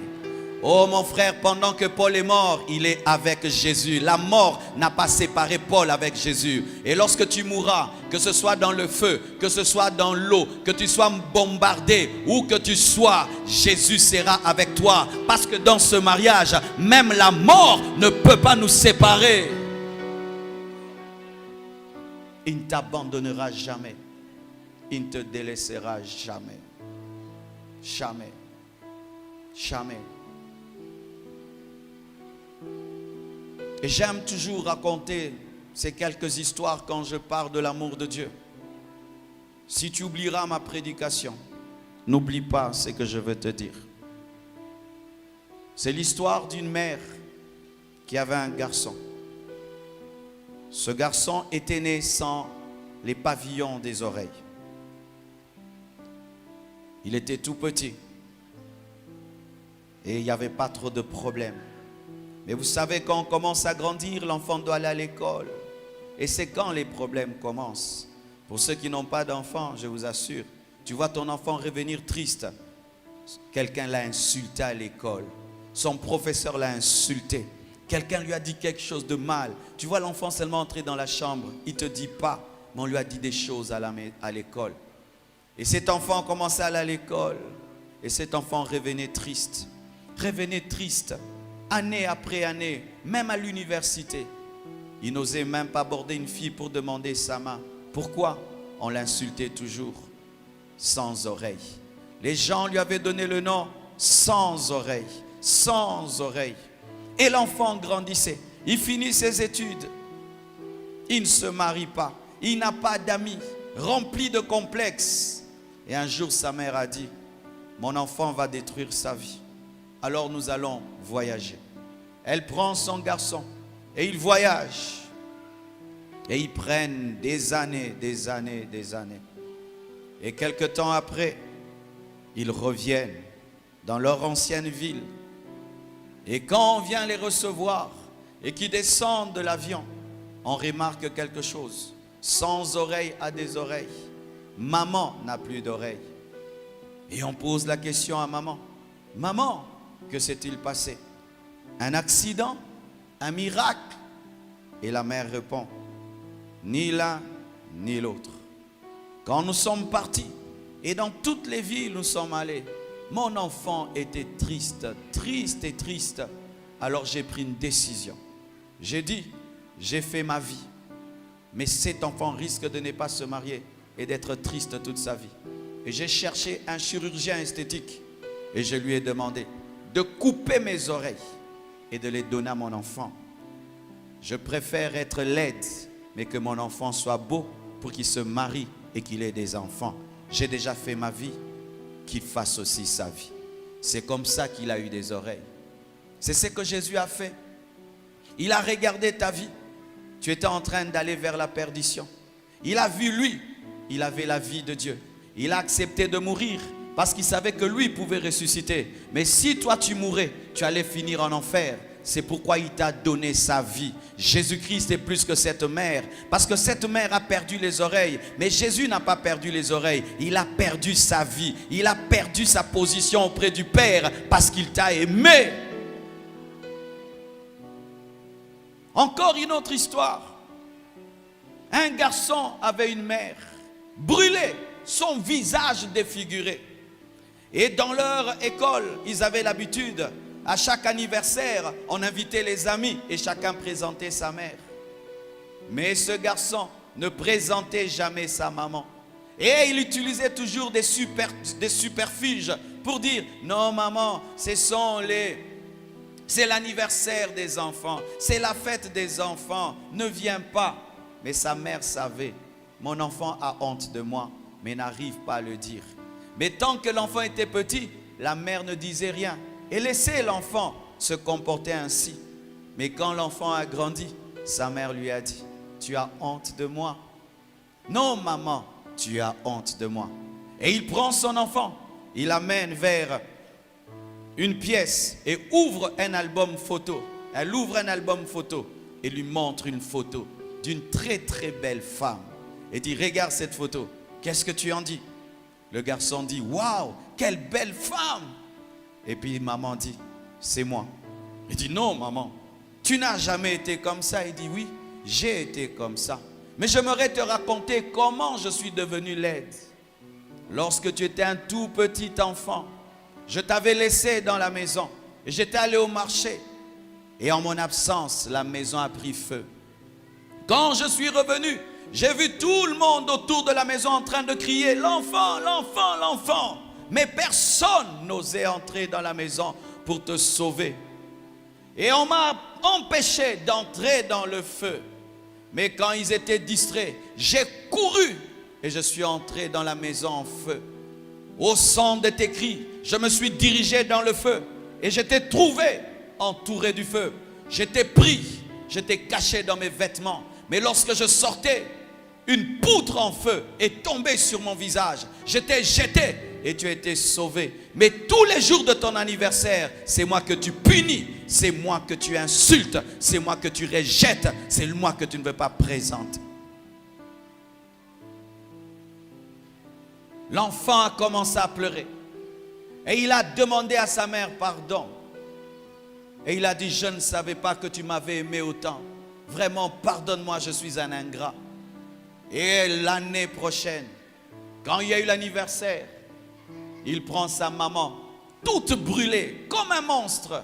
Oh mon frère, pendant que Paul est mort, il est avec Jésus. La mort n'a pas séparé Paul avec Jésus. Et lorsque tu mourras, que ce soit dans le feu, que ce soit dans l'eau, que tu sois bombardé, où que tu sois, Jésus sera avec toi. Parce que dans ce mariage, même la mort ne peut pas nous séparer. Il ne t'abandonnera jamais. Il ne te délaissera jamais. Jamais. Jamais. Et j'aime toujours raconter ces quelques histoires quand je parle de l'amour de Dieu. Si tu oublieras ma prédication, n'oublie pas ce que je veux te dire. C'est l'histoire d'une mère qui avait un garçon. Ce garçon était né sans les pavillons des oreilles. Il était tout petit. Et il n'y avait pas trop de problèmes. Mais vous savez, quand on commence à grandir, l'enfant doit aller à l'école. Et c'est quand les problèmes commencent. Pour ceux qui n'ont pas d'enfant, je vous assure, tu vois ton enfant revenir triste. Quelqu'un l'a insulté à l'école. Son professeur l'a insulté. Quelqu'un lui a dit quelque chose de mal. Tu vois l'enfant seulement entrer dans la chambre. Il ne te dit pas, mais on lui a dit des choses à l'école. Et cet enfant commençait à aller à l'école. Et cet enfant revenait triste. Revenait triste. Année après année, même à l'université. Il n'osait même pas aborder une fille pour demander sa main. Pourquoi? On l'insultait toujours. Sans oreille. Les gens lui avaient donné le nom sans oreille. Sans oreille. Et l'enfant grandissait. Il finit ses études. Il ne se marie pas. Il n'a pas d'amis. Rempli de complexes. Et un jour, sa mère a dit, mon enfant va détruire sa vie. Alors nous allons voyager. Elle prend son garçon et ils voyagent. Et ils prennent des années. Et quelque temps après, ils reviennent dans leur ancienne ville. Et quand on vient les recevoir et qu'ils descendent de l'avion, on remarque quelque chose. Sans oreille à des oreilles. Maman n'a plus d'oreilles. Et on pose la question à maman. Maman, que s'est-il passé? Un accident? Un miracle? Et la mère répond, ni l'un ni l'autre. Quand nous sommes partis, et dans toutes les villes où nous sommes allés, mon enfant était triste, triste et triste. Alors j'ai pris une décision. J'ai dit, j'ai fait ma vie. Mais cet enfant risque de ne pas se marier et d'être triste toute sa vie. Et j'ai cherché un chirurgien esthétique Et je lui ai demandé de couper mes oreilles et de les donner à mon enfant. Je préfère être laide, mais que mon enfant soit beau pour qu'il se marie et qu'il ait des enfants. J'ai déjà fait ma vie, qu'il fasse aussi sa vie. C'est comme ça qu'il a eu des oreilles. C'est ce que Jésus a fait. Il a regardé ta vie. Tu étais en train d'aller vers la perdition. Il a vu lui, il avait la vie de Dieu. Il a accepté de mourir parce qu'il savait que lui pouvait ressusciter. Mais si toi tu mourais, tu allais finir en enfer. C'est pourquoi il t'a donné sa vie. Jésus-Christ est plus que cette mère. Parce que cette mère a perdu les oreilles. Mais Jésus n'a pas perdu les oreilles. Il a perdu sa vie. Il a perdu sa position auprès du Père parce qu'il t'a aimé. Encore une autre histoire. Un garçon avait une mère brûlée, son visage défiguré. Et dans leur école, ils avaient l'habitude, à chaque anniversaire, on invitait les amis et chacun présentait sa mère. Mais ce garçon ne présentait jamais sa maman. Et il utilisait toujours des superfuges pour dire « Non maman, c'est l'anniversaire des enfants, c'est la fête des enfants, ne viens pas. » Mais sa mère savait, mon enfant a honte de moi, mais n'arrive pas à le dire. Mais tant que l'enfant était petit, la mère ne disait rien et laissait l'enfant se comporter ainsi. Mais quand l'enfant a grandi, sa mère lui a dit, tu as honte de moi? Non maman, tu as honte de moi. Et il prend son enfant, il l'amène vers une pièce et ouvre un album photo. Elle ouvre un album photo et lui montre une photo d'une très très belle femme. Et dit, regarde cette photo, qu'est-ce que tu en dis? Le garçon dit, waouh, quelle belle femme. Et puis maman dit, c'est moi. Il dit, non maman, tu n'as jamais été comme ça. Il dit, oui, j'ai été comme ça. Mais j'aimerais te raconter comment je suis devenu laide. Lorsque tu étais un tout petit enfant, je t'avais laissé dans la maison et j'étais allé au marché. Et en mon absence, la maison a pris feu. Quand je suis revenu, j'ai vu tout le monde autour de la maison en train de crier « L'enfant, l'enfant, l'enfant !» Mais personne n'osait entrer dans la maison pour te sauver. Et on m'a empêché d'entrer dans le feu. Mais quand ils étaient distraits, j'ai couru et je suis entré dans la maison en feu. Au son de tes cris, je me suis dirigé dans le feu et j'étais trouvé entouré du feu. J'étais pris, j'étais caché dans mes vêtements. Mais lorsque je sortais, une poutre en feu est tombée sur mon visage. J'étais jeté et tu as été sauvé. Mais tous les jours de ton anniversaire, c'est moi que tu punis, c'est moi que tu insultes, c'est moi que tu rejettes, c'est moi que tu ne veux pas présenter. L'enfant a commencé à pleurer et il a demandé à sa mère pardon. Et il a dit, je ne savais pas que tu m'avais aimé autant. Vraiment, pardonne-moi, je suis un ingrat. Et l'année prochaine, quand il y a eu l'anniversaire, il prend sa maman, toute brûlée, comme un monstre,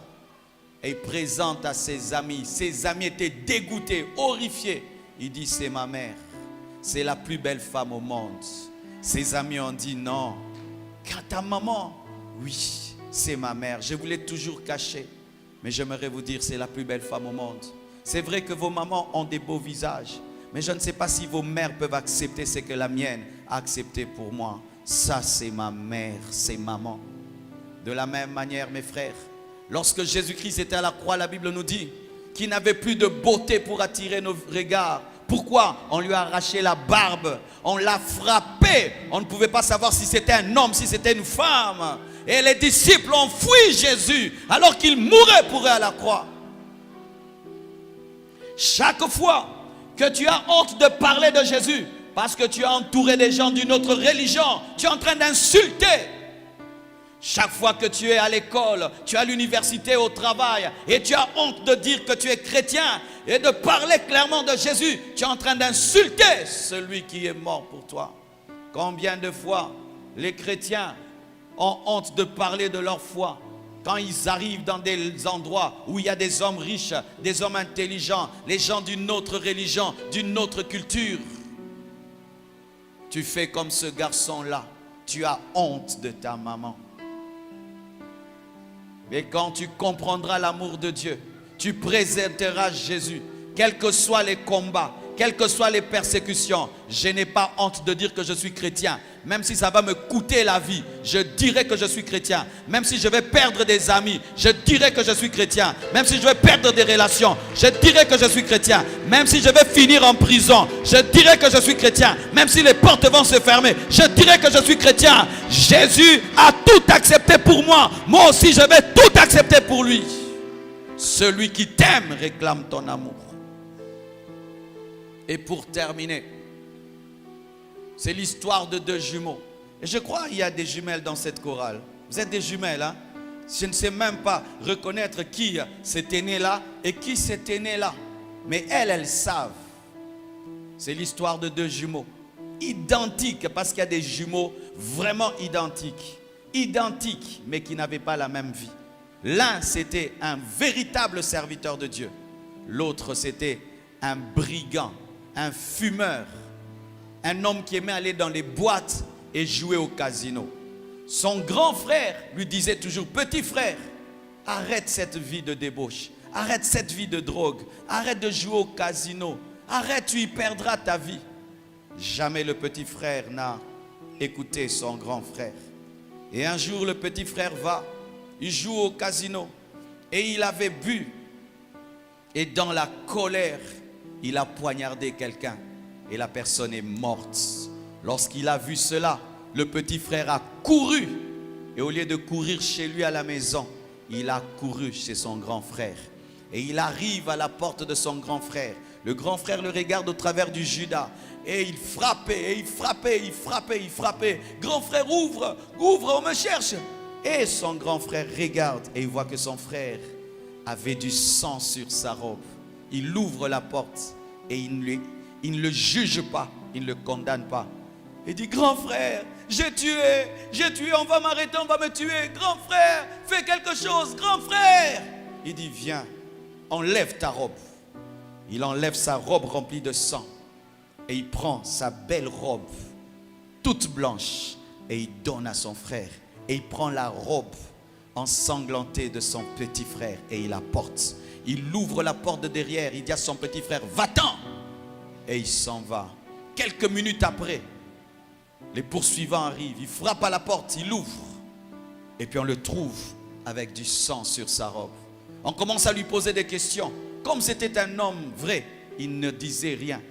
et il présente à ses amis. Ses amis étaient dégoûtés, horrifiés. Il dit, c'est ma mère, c'est la plus belle femme au monde. Ses amis ont dit, non, quand ta maman, oui, c'est ma mère, je vous l'ai toujours cachée. Mais j'aimerais vous dire, c'est la plus belle femme au monde. C'est vrai que vos mamans ont des beaux visages, mais je ne sais pas si vos mères peuvent accepter ce que la mienne a accepté pour moi. Ça, c'est ma mère, c'est maman. De la même manière, mes frères, lorsque Jésus-Christ était à la croix, la Bible nous dit qu'il n'avait plus de beauté pour attirer nos regards. Pourquoi? On lui a arraché la barbe, on l'a frappé. On ne pouvait pas savoir si c'était un homme, si c'était une femme. Et les disciples ont fui Jésus alors qu'il mourait pour eux à la croix. Chaque fois que tu as honte de parler de Jésus, parce que tu as entouré des gens d'une autre religion, tu es en train d'insulter. Chaque fois que tu es à l'école, tu es à l'université, au travail, et tu as honte de dire que tu es chrétien et de parler clairement de Jésus, tu es en train d'insulter celui qui est mort pour toi. Combien de fois les chrétiens ont honte de parler de leur foi quand ils arrivent dans des endroits où il y a des hommes riches, des hommes intelligents, les gens d'une autre religion, d'une autre culture. Tu fais comme ce garçon-là, tu as honte de ta maman. Mais quand tu comprendras l'amour de Dieu, tu présenteras Jésus, quels que soient les combats, quelles que soient les persécutions. Je n'ai pas honte de dire que je suis chrétien. Même si ça va me coûter la vie, je dirai que je suis chrétien. Même si je vais perdre des amis, je dirai que je suis chrétien. Même si je vais perdre des relations, je dirai que je suis chrétien. Même si je vais finir en prison, je dirai que je suis chrétien. Même si les portes vont se fermer, je dirai que je suis chrétien. Jésus a tout accepté pour moi. Moi aussi, je vais tout accepter pour lui. Celui qui t'aime réclame ton amour. Et pour terminer, c'est l'histoire de deux jumeaux. Et je crois qu'il y a des jumelles dans cette chorale. Vous êtes des jumelles, hein? Je ne sais même pas reconnaître qui s'était né là et qui s'était né là. Mais elles savent. C'est l'histoire de deux jumeaux. Identiques, parce qu'il y a des jumeaux vraiment identiques. Identiques, mais qui n'avaient pas la même vie. L'un, c'était un véritable serviteur de Dieu. L'autre, c'était un brigand, un fumeur, un homme qui aimait aller dans les boîtes et jouer au casino. Son grand frère lui disait toujours: petit frère, arrête cette vie de débauche, arrête cette vie de drogue, arrête de jouer au casino, arrête, tu y perdras ta vie. Jamais le petit frère n'a écouté son grand frère. Et un jour, le petit frère il joue au casino et il avait bu. Et dans la colère, il a poignardé quelqu'un et la personne est morte. Lorsqu'il a vu cela, le petit frère a couru. Et au lieu de courir chez lui à la maison, il a couru chez son grand frère. Et il arrive à la porte de son grand frère. Le grand frère le regarde au travers du Judas. Et il frappait, et il frappait, il frappait, il frappait. Grand frère, ouvre, ouvre, on me cherche. Et son grand frère regarde et il voit que son frère avait du sang sur sa robe. Il ouvre la porte et il ne le juge pas, il ne le condamne pas. Il dit: grand frère, j'ai tué, on va m'arrêter, on va me tuer. Grand frère, fais quelque chose, grand frère. Il dit: viens, enlève ta robe. Il enlève sa robe remplie de sang et il prend sa belle robe toute blanche et il donne à son frère. Et il prend la robe ensanglantée de son petit frère et il la porte. Il ouvre la porte de derrière, il dit à son petit frère: va-t'en. Et il s'en va. Quelques minutes après, les poursuivants arrivent, il frappe à la porte, il ouvre. Et puis on le trouve avec du sang sur sa robe. On commence à lui poser des questions. Comme c'était un homme vrai, il ne disait rien.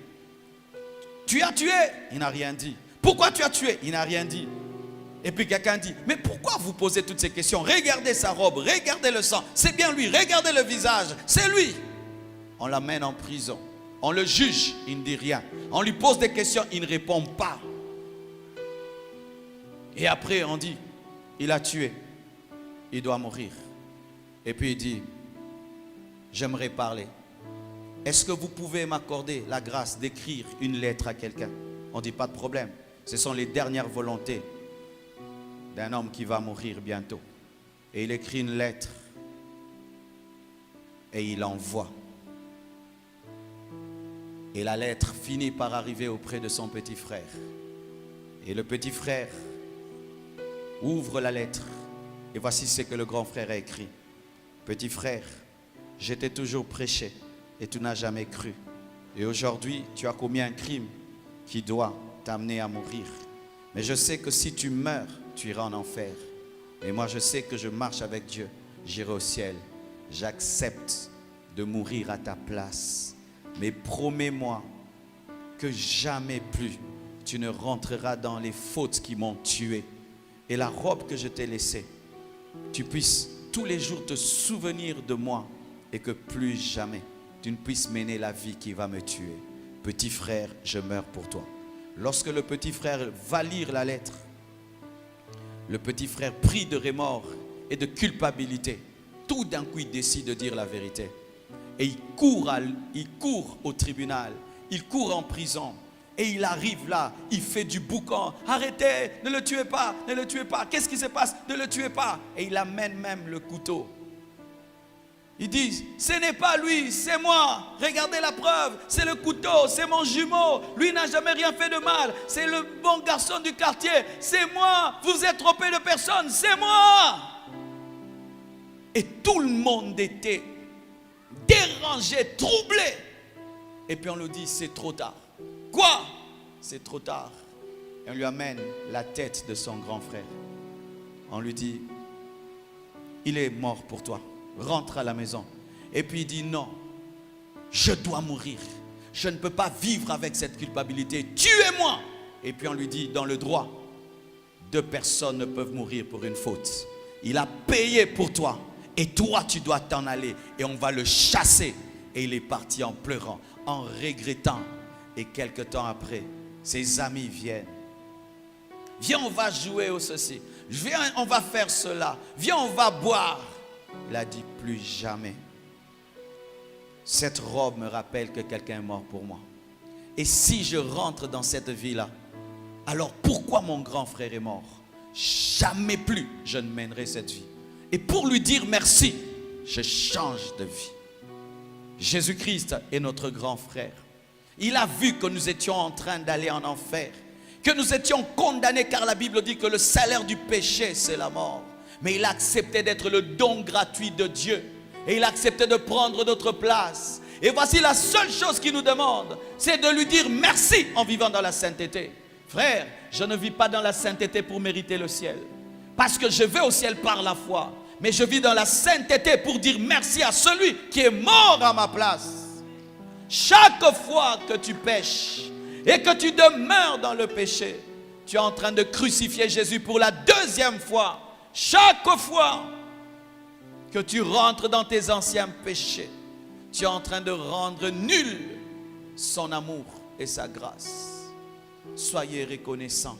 Tu as tué? Il n'a rien dit. Pourquoi tu as tué? Il n'a rien dit. Et puis quelqu'un dit: mais pourquoi vous posez toutes ces questions? Regardez sa robe, regardez le sang, c'est bien lui, regardez le visage, c'est lui. On l'amène en prison, on le juge, il ne dit rien. On lui pose des questions, il ne répond pas. Et après on dit: il a tué, il doit mourir. Et puis il dit: j'aimerais parler. Est-ce que vous pouvez m'accorder la grâce d'écrire une lettre à quelqu'un? On dit: pas de problème, ce sont les dernières volontés d'un homme qui va mourir bientôt. Et il écrit une lettre et il envoie. Et la lettre finit par arriver auprès de son petit frère. Et le petit frère ouvre la lettre et voici ce que le grand frère a écrit: petit frère, je t'ai toujours prêché et tu n'as jamais cru. Et aujourd'hui, tu as commis un crime qui doit t'amener à mourir. Mais je sais que si tu meurs, tu iras en enfer. Mais moi, je sais que je marche avec Dieu. J'irai au ciel. J'accepte de mourir à ta place. Mais promets-moi que jamais plus tu ne rentreras dans les fautes qui m'ont tué. Et la robe que je t'ai laissée, tu puisses tous les jours te souvenir de moi et que plus jamais tu ne puisses mener la vie qui va me tuer. Petit frère, je meurs pour toi. Lorsque le petit frère va lire la lettre, le petit frère pris de remords et de culpabilité, tout d'un coup il décide de dire la vérité. Et il court au tribunal, il court en prison. Et il arrive là, il fait du boucan. Arrêtez, ne le tuez pas, ne le tuez pas. Qu'est-ce qui se passe? Ne le tuez pas. Et il amène même le couteau. Il dit: ce n'est pas lui, c'est moi. Regardez la preuve, c'est le couteau, c'est mon jumeau. Lui n'a jamais rien fait de mal. C'est le bon garçon du quartier. C'est moi. Vous êtes trompé de personne, c'est moi. Et tout le monde était dérangé, troublé. Et puis on lui dit, c'est trop tard. Quoi? C'est trop tard. Et on lui amène la tête de son grand frère. On lui dit, il est mort pour toi. Rentre à la maison. Et puis il dit, non, je dois mourir. Je ne peux pas vivre avec cette culpabilité. Tuez-moi. Et puis on lui dit, dans le droit, 2 personnes ne peuvent mourir pour une faute. Il a payé pour toi. Et toi, tu dois t'en aller. Et on va le chasser. Et il est parti en pleurant, en regrettant. Et quelque temps après, ses amis viennent. Viens, on va jouer au ceci. Viens, on va faire cela. Viens, on va boire. Il a dit, plus jamais. Cette robe me rappelle que quelqu'un est mort pour moi. Et si je rentre dans cette vie-là, alors pourquoi mon grand frère est mort? Jamais plus je ne mènerai cette vie. Et pour lui dire merci, je change de vie. Jésus-Christ est notre grand frère. Il a vu que nous étions en train d'aller en enfer, que nous étions condamnés, car la Bible dit que le salaire du péché, c'est la mort. Mais il a accepté d'être le don gratuit de Dieu. Et il a accepté de prendre notre place. Et voici la seule chose qu'il nous demande, c'est de lui dire merci en vivant dans la sainteté. Frère, je ne vis pas dans la sainteté pour mériter le ciel. Parce que je vais au ciel par la foi. Mais je vis dans la sainteté pour dire merci à celui qui est mort à ma place. Chaque fois que tu pêches et que tu demeures dans le péché, tu es en train de crucifier Jésus pour la 2e fois. Chaque fois que tu rentres dans tes anciens péchés, tu es en train de rendre nul son amour et sa grâce. Soyez reconnaissants.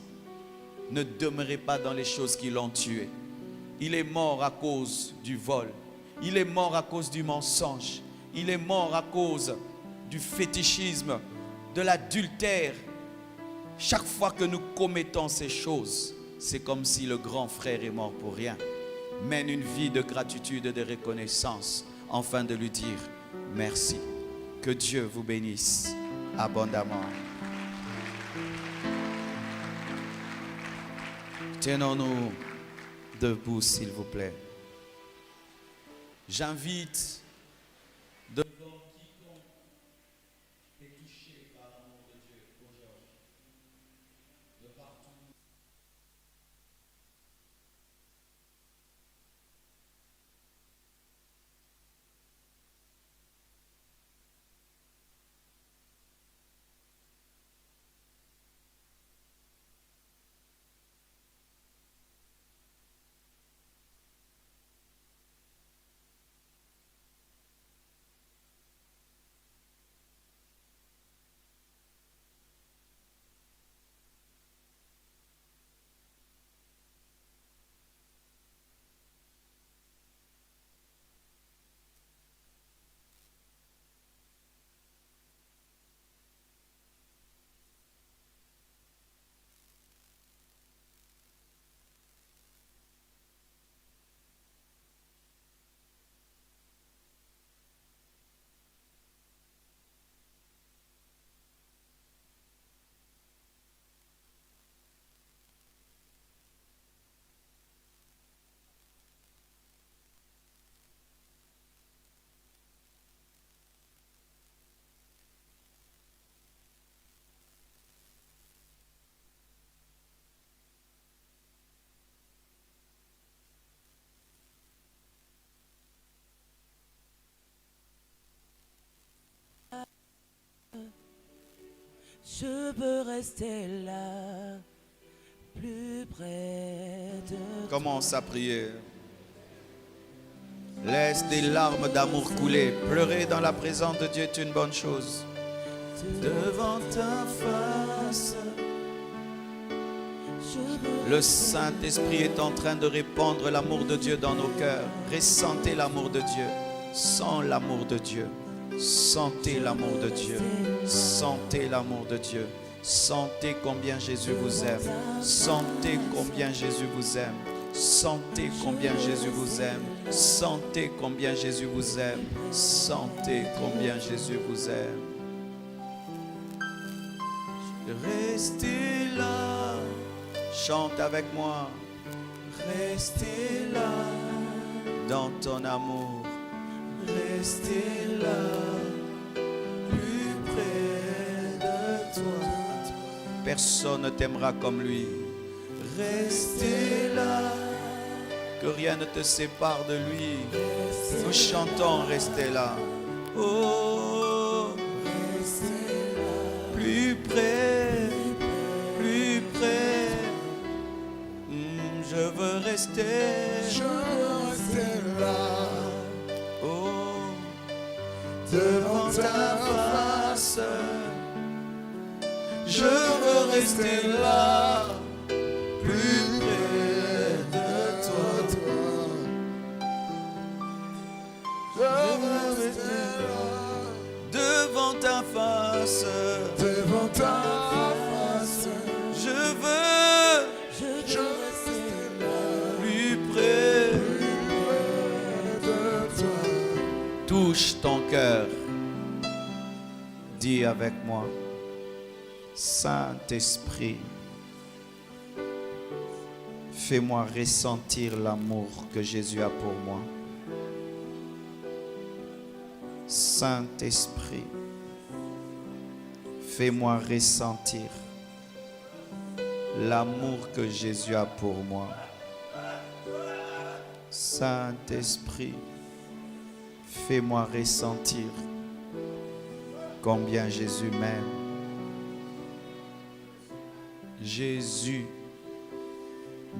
Ne demeurez pas dans les choses qui l'ont tué. Il est mort à cause du vol. Il est mort à cause du mensonge. Il est mort à cause du fétichisme, de l'adultère. Chaque fois que nous commettons ces choses, c'est comme si le grand frère est mort pour rien. Mène une vie de gratitude et de reconnaissance, afin de lui dire merci. Que Dieu vous bénisse abondamment. Tenons-nous debout, s'il vous plaît. J'invite devant quiconque est touché par l'amour de Dieu aujourd'hui, de partout. Je veux rester là, plus près de toi. Commence à prier. Laisse des larmes d'amour couler. Pleurer dans la présence de Dieu est une bonne chose. Devant ta face, le Saint-Esprit est en train de répandre l'amour de Dieu dans nos cœurs. Ressentez l'amour de Dieu. Sens l'amour de Dieu. Sentez l'amour de Dieu. Sentez l'amour de Dieu. Sentez combien Jésus vous aime. Sentez combien Jésus vous aime. Sentez combien Jésus vous aime. Sentez combien Jésus vous aime. Sentez combien Jésus vous aime. Restez là. Chante avec moi. Restez là. dans ton amour. Rester là, plus près de toi. Personne ne t'aimera comme lui. Rester là, Que rien ne te sépare de lui. Nous chantons, restez là. Oh, rester là, plus près, plus près. Je veux rester. Je veux rester là, Oh, devant ta face. je veux rester là, Plus près de toi, Je veux rester là, devant ta face. devant ta face. Je veux je veux rester là, plus près. De toi. Touche ton cœur. Dis avec moi, Saint-Esprit, fais-moi ressentir l'amour que Jésus a pour moi. Saint-Esprit, fais-moi ressentir l'amour que Jésus a pour moi. Saint-Esprit, fais-moi ressentir combien Jésus m'aime. Jésus,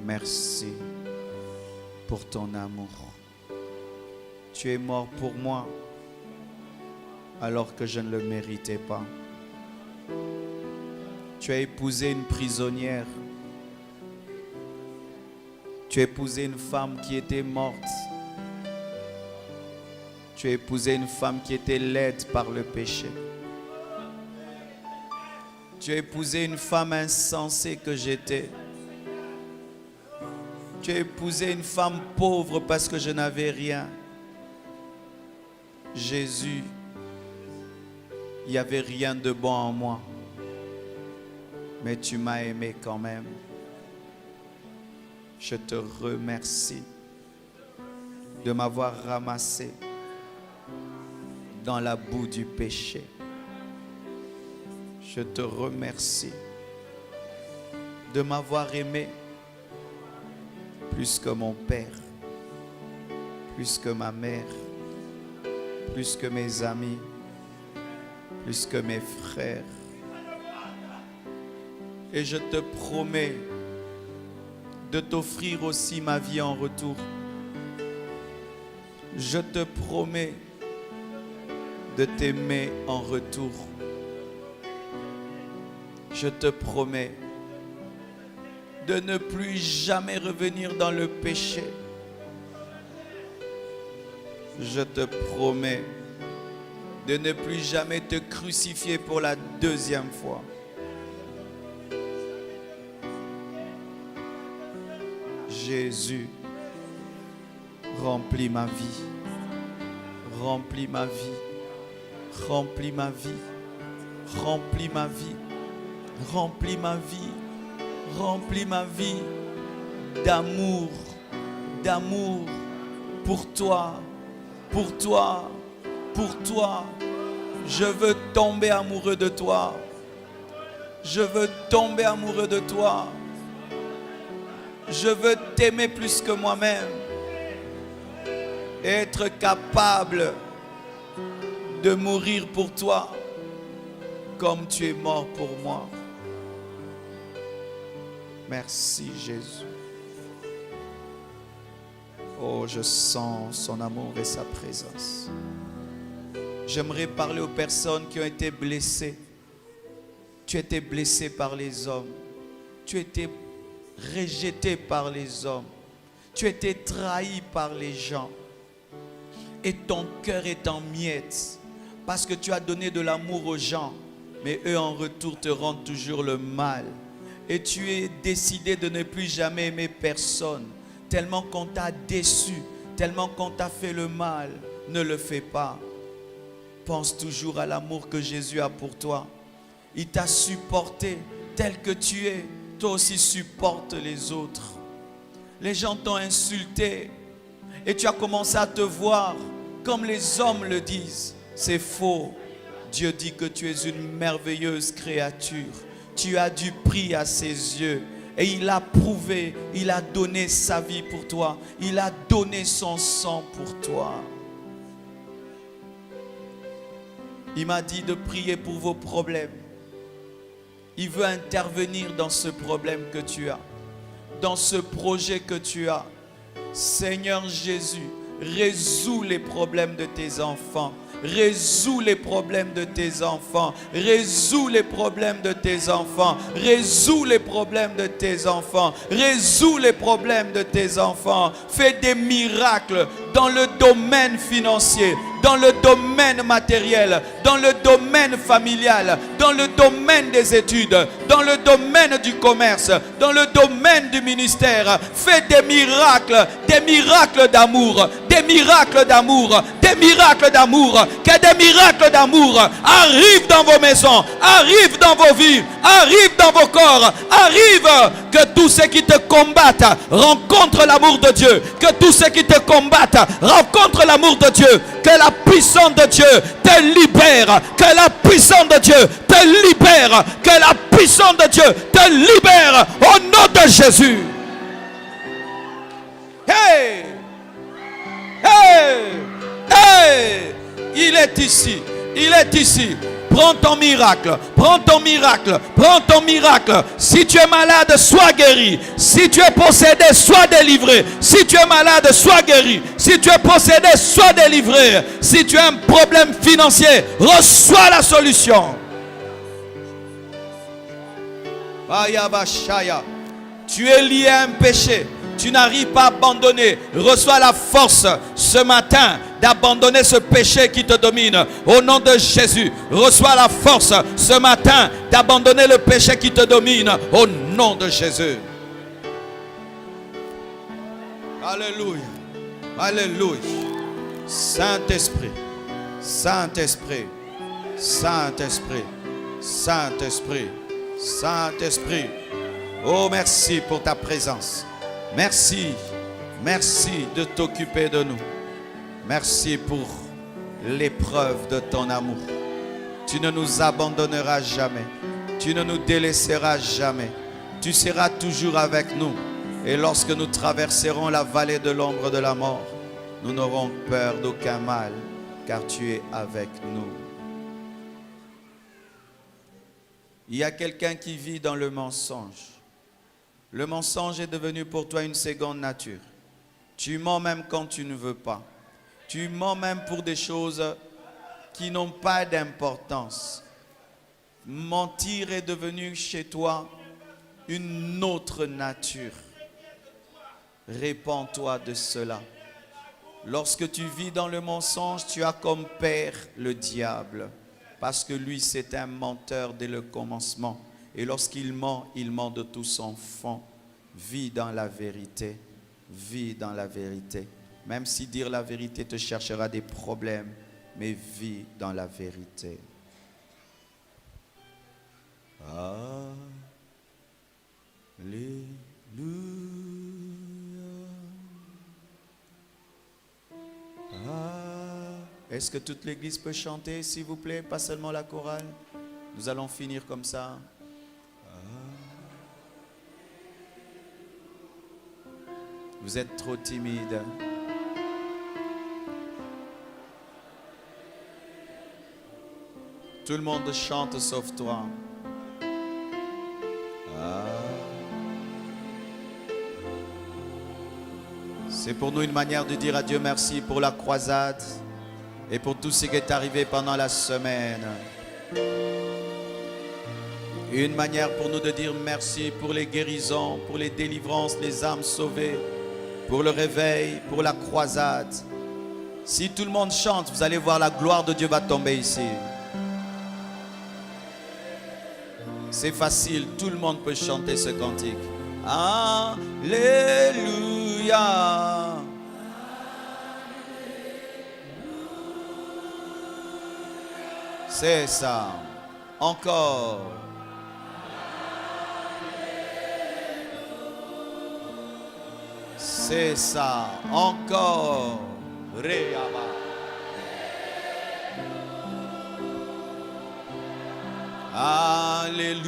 merci pour ton amour. Tu es mort pour moi alors que je ne le méritais pas. Tu as épousé une prisonnière. Tu as épousé une femme qui était morte. Tu as épousé une femme qui était laide par le péché. Tu as épousé une femme insensée que j'étais. Tu as épousé une femme pauvre parce que je n'avais rien. Jésus, il n'y avait rien de bon en moi. Mais tu m'as aimé quand même. Je te remercie de m'avoir ramassé dans la boue du péché. Je te remercie de m'avoir aimé plus que mon père, plus que ma mère, plus que mes amis, plus que mes frères. Et je te promets de t'offrir aussi ma vie en retour. Je te promets de t'aimer en retour. Je te promets de ne plus jamais revenir dans le péché. Je te promets de ne plus jamais te crucifier pour la deuxième fois. Jésus, remplis ma vie, remplis ma vie, remplis ma vie, remplis ma vie, remplis ma vie, remplis ma vie d'amour, d'amour pour toi, pour toi, pour toi. Je veux tomber amoureux de toi. Je veux tomber amoureux de toi. Je veux t'aimer plus que moi-même. Être capable de mourir pour toi comme tu es mort pour moi. Merci Jésus. Oh, je sens son amour et sa présence. J'aimerais parler aux personnes qui ont été blessées. Tu as été blessé par les hommes. Tu as été rejeté par les hommes. Tu as été trahi par les gens. Et ton cœur est en miettes parce que tu as donné de l'amour aux gens, mais eux en retour te rendent toujours le mal. Et tu es décidé de ne plus jamais aimer personne, tellement qu'on t'a déçu, tellement qu'on t'a fait le mal. Ne le fais pas. Pense toujours à l'amour que Jésus a pour toi. Il t'a supporté tel que tu es. Toi aussi supporte les autres. Les gens t'ont insulté et tu as commencé à te voir comme les hommes le disent. C'est faux. Dieu dit que tu es une merveilleuse créature. Tu as du prix à ses yeux. Et il a prouvé, il a donné sa vie pour toi. Il a donné son sang pour toi. Il m'a dit de prier pour vos problèmes. Il veut intervenir dans ce problème que tu as, dans ce projet que tu as. Seigneur Jésus, résous les problèmes de tes enfants. Résous les problèmes de tes enfants. Résous les problèmes de tes enfants. Résous les problèmes de tes enfants. Résous les problèmes de tes enfants. Fais des miracles dans le domaine financier, dans le domaine matériel, dans le domaine familial, dans le domaine des études, dans le domaine du commerce, dans le domaine du ministère. Fais des miracles d'amour, des miracles d'amour, des miracles d'amour. Que des miracles d'amour arrivent dans vos maisons, arrivent dans vos vies, arrivent dans vos corps, arrivent. Que tous ceux qui te combattent rencontrent l'amour de Dieu. Que tous ceux qui te combattent rencontrent l'amour de Dieu. Que la puissance de Dieu te libère. Que la puissance de Dieu te libère. Que la puissance de Dieu te libère au nom de Jésus. Hey! Hey! Hey! Il est ici. Il est ici. Prends ton miracle. Prends ton miracle. Prends ton miracle. Si tu es malade, sois guéri. Si tu es possédé, sois délivré. Si tu es malade, sois guéri. Si tu es possédé, sois délivré. Si tu as un problème financier, reçois la solution. Tu es lié à un péché. Tu n'arrives pas à abandonner. Reçois la force ce matin d'abandonner ce péché qui te domine. Au nom de Jésus, reçois la force ce matin d'abandonner le péché qui te domine. Au nom de Jésus. Alléluia. Alléluia. Saint-Esprit. Saint-Esprit. Saint-Esprit. Saint-Esprit. Saint-Esprit. Oh, merci pour ta présence. Merci. Merci de t'occuper de nous. Merci pour l'épreuve de ton amour. Tu ne nous abandonneras jamais. Tu ne nous délaisseras jamais. Tu seras toujours avec nous. Et lorsque nous traverserons la vallée de l'ombre de la mort, nous n'aurons peur d'aucun mal, car tu es avec nous. Il y a quelqu'un qui vit dans le mensonge. Le mensonge est devenu pour toi une seconde nature. Tu mens même quand tu ne veux pas. Tu mens même pour des choses qui n'ont pas d'importance. Mentir est devenu chez toi une autre nature. Répands-toi de cela. Lorsque tu vis dans le mensonge, tu as comme père le diable. Parce que lui, c'est un menteur dès le commencement. Et lorsqu'il ment de tout son fond. Vis dans la vérité. Vis dans la vérité. Même si dire la vérité te cherchera des problèmes, mais vis dans la vérité. Alléluia. Est-ce que toute l'église peut chanter, s'il vous plaît, pas seulement la chorale? Nous allons finir comme ça. Vous êtes trop timide. Tout le monde chante sauf toi. C'est pour nous une manière de dire à Dieu merci pour la croisade et pour tout ce qui est arrivé pendant la semaine. Une manière pour nous de dire merci pour les guérisons, pour les délivrances, les âmes sauvées, pour le réveil, pour la croisade. Si tout le monde chante, vous allez voir la gloire de Dieu va tomber ici. C'est facile, tout le monde peut chanter ce cantique. Alléluia. C'est ça. Encore. C'est ça. Encore. Réaba. Alléluia.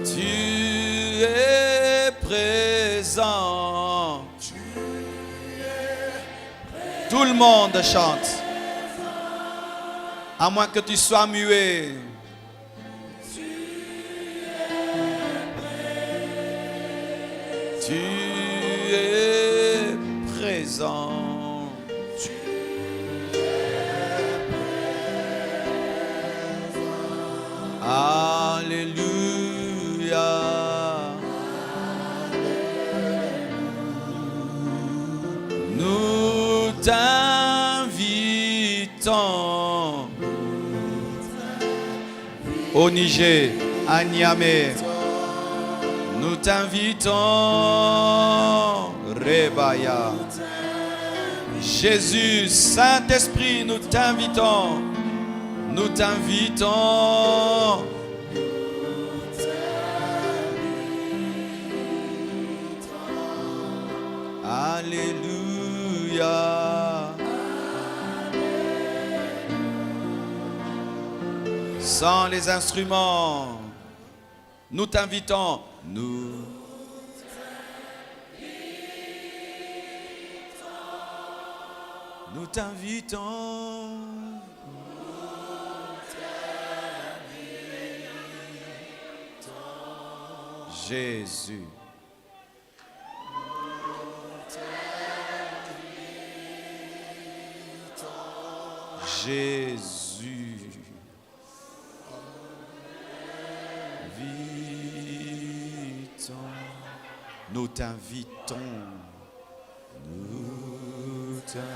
Tu es présent. Tout le monde chante. À moins que tu sois muet. Tu es présent. Alléluia. Nous t'invitons au Niger, à Niamey. Nous t'invitons, Rebaya. Jésus, Saint-Esprit, nous t'invitons. Nous t'invitons. Alléluia. Sans les instruments, nous t'invitons. Nous t'invitons. Jésus. Jésus. Nous t'invitons. Nous t'invitons.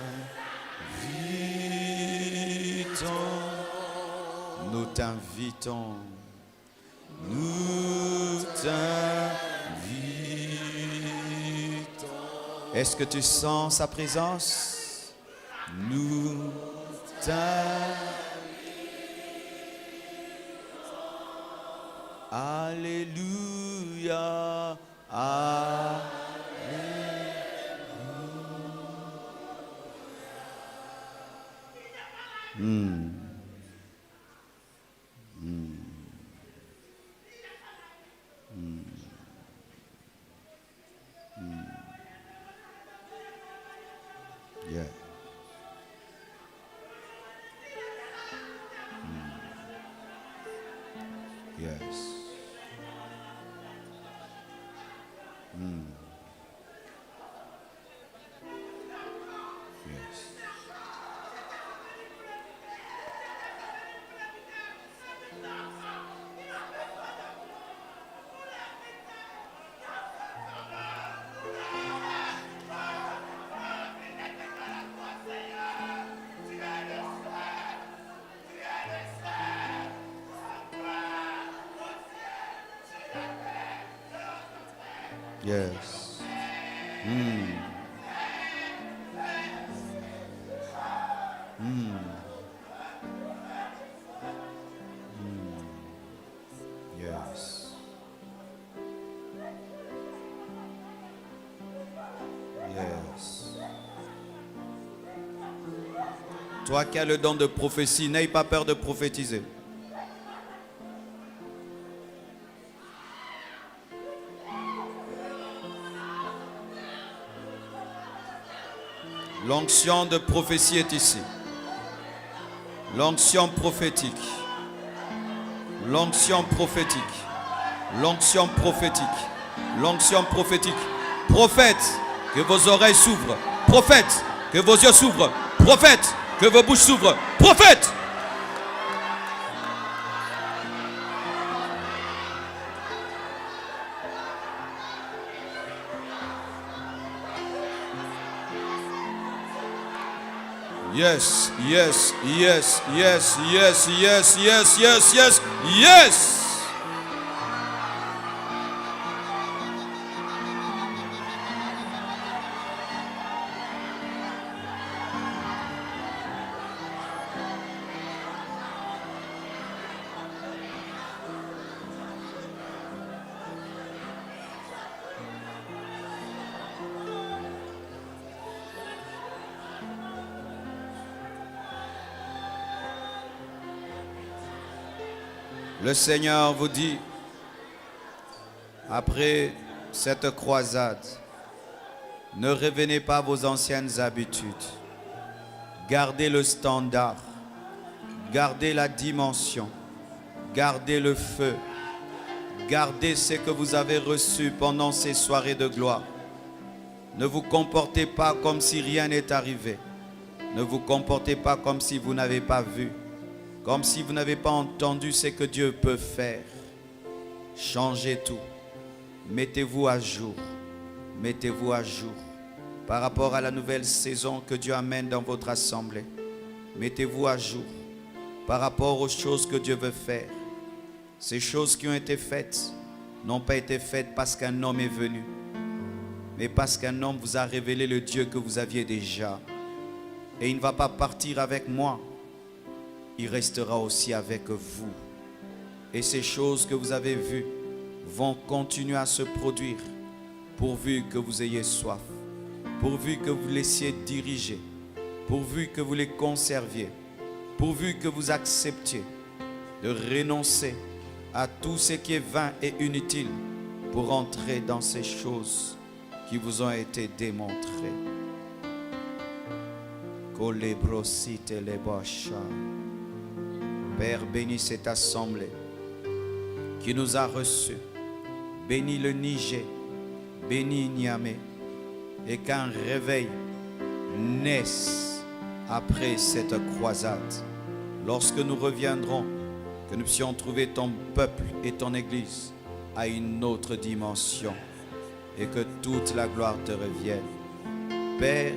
Nous t'invitons. Nous t'invitons. Est-ce que tu sens sa présence? Nous t'invitons. Alléluia. Alléluia. Yeah. Yes. Yes. Yes. Yes. Yes. Toi qui as le don de prophétie, n'aie pas peur de prophétiser. L'onction de prophétie est ici. L'onction prophétique. L'onction prophétique. L'onction prophétique. L'onction prophétique. Prophète, que vos oreilles s'ouvrent. Prophète, que vos yeux s'ouvrent. Prophète, que vos bouches s'ouvrent. Prophète. Yes, yes, yes, yes, yes, yes, yes, yes, yes, yes. Le Seigneur vous dit, après cette croisade, ne revenez pas à vos anciennes habitudes. Gardez le standard, gardez la dimension, gardez le feu, gardez ce que vous avez reçu pendant ces soirées de gloire. Ne vous comportez pas comme si rien n'est arrivé. Ne vous comportez pas comme si vous n'avez pas vu, comme si vous n'avez pas entendu ce que Dieu peut faire. Changez tout. Mettez-vous à jour. Mettez-vous à jour par rapport à la nouvelle saison que Dieu amène dans votre assemblée. Mettez-vous à jour par rapport aux choses que Dieu veut faire. Ces choses qui ont été faites n'ont pas été faites parce qu'un homme est venu, mais parce qu'un homme vous a révélé le Dieu que vous aviez déjà. Et il ne va pas partir avec moi, il restera aussi avec vous. Et ces choses que vous avez vues vont continuer à se produire, pourvu que vous ayez soif, pourvu que vous laissiez diriger, pourvu que vous les conserviez, pourvu que vous acceptiez de renoncer à tout ce qui est vain et inutile pour entrer dans ces choses qui vous ont été démontrées. Père, bénis cette assemblée qui nous a reçus. Bénis le Niger, bénis Niamey, et qu'un réveil naisse après cette croisade. Lorsque nous reviendrons, que nous puissions trouver ton peuple et ton Église à une autre dimension, et que toute la gloire te revienne. Père,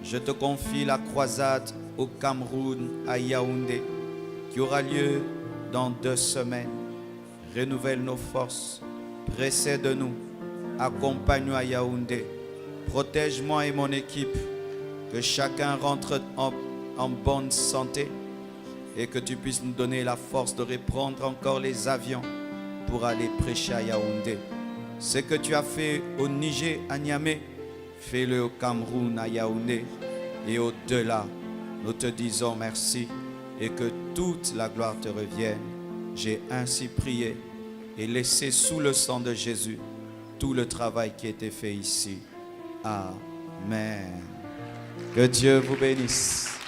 je te confie la croisade au Cameroun, à Yaoundé, qui aura lieu dans 2 semaines. Renouvelle nos forces, précède-nous, accompagne-nous à Yaoundé. Protège-moi et mon équipe, que chacun rentre en bonne santé et que tu puisses nous donner la force de reprendre encore les avions pour aller prêcher à Yaoundé. Ce que tu as fait au Niger, à Niamey, fais-le au Cameroun, à Yaoundé, et au-delà. Nous te disons merci et que toute la gloire te revienne. J'ai ainsi prié et laissé sous le sang de Jésus tout le travail qui a été fait ici. Amen. Que Dieu vous bénisse.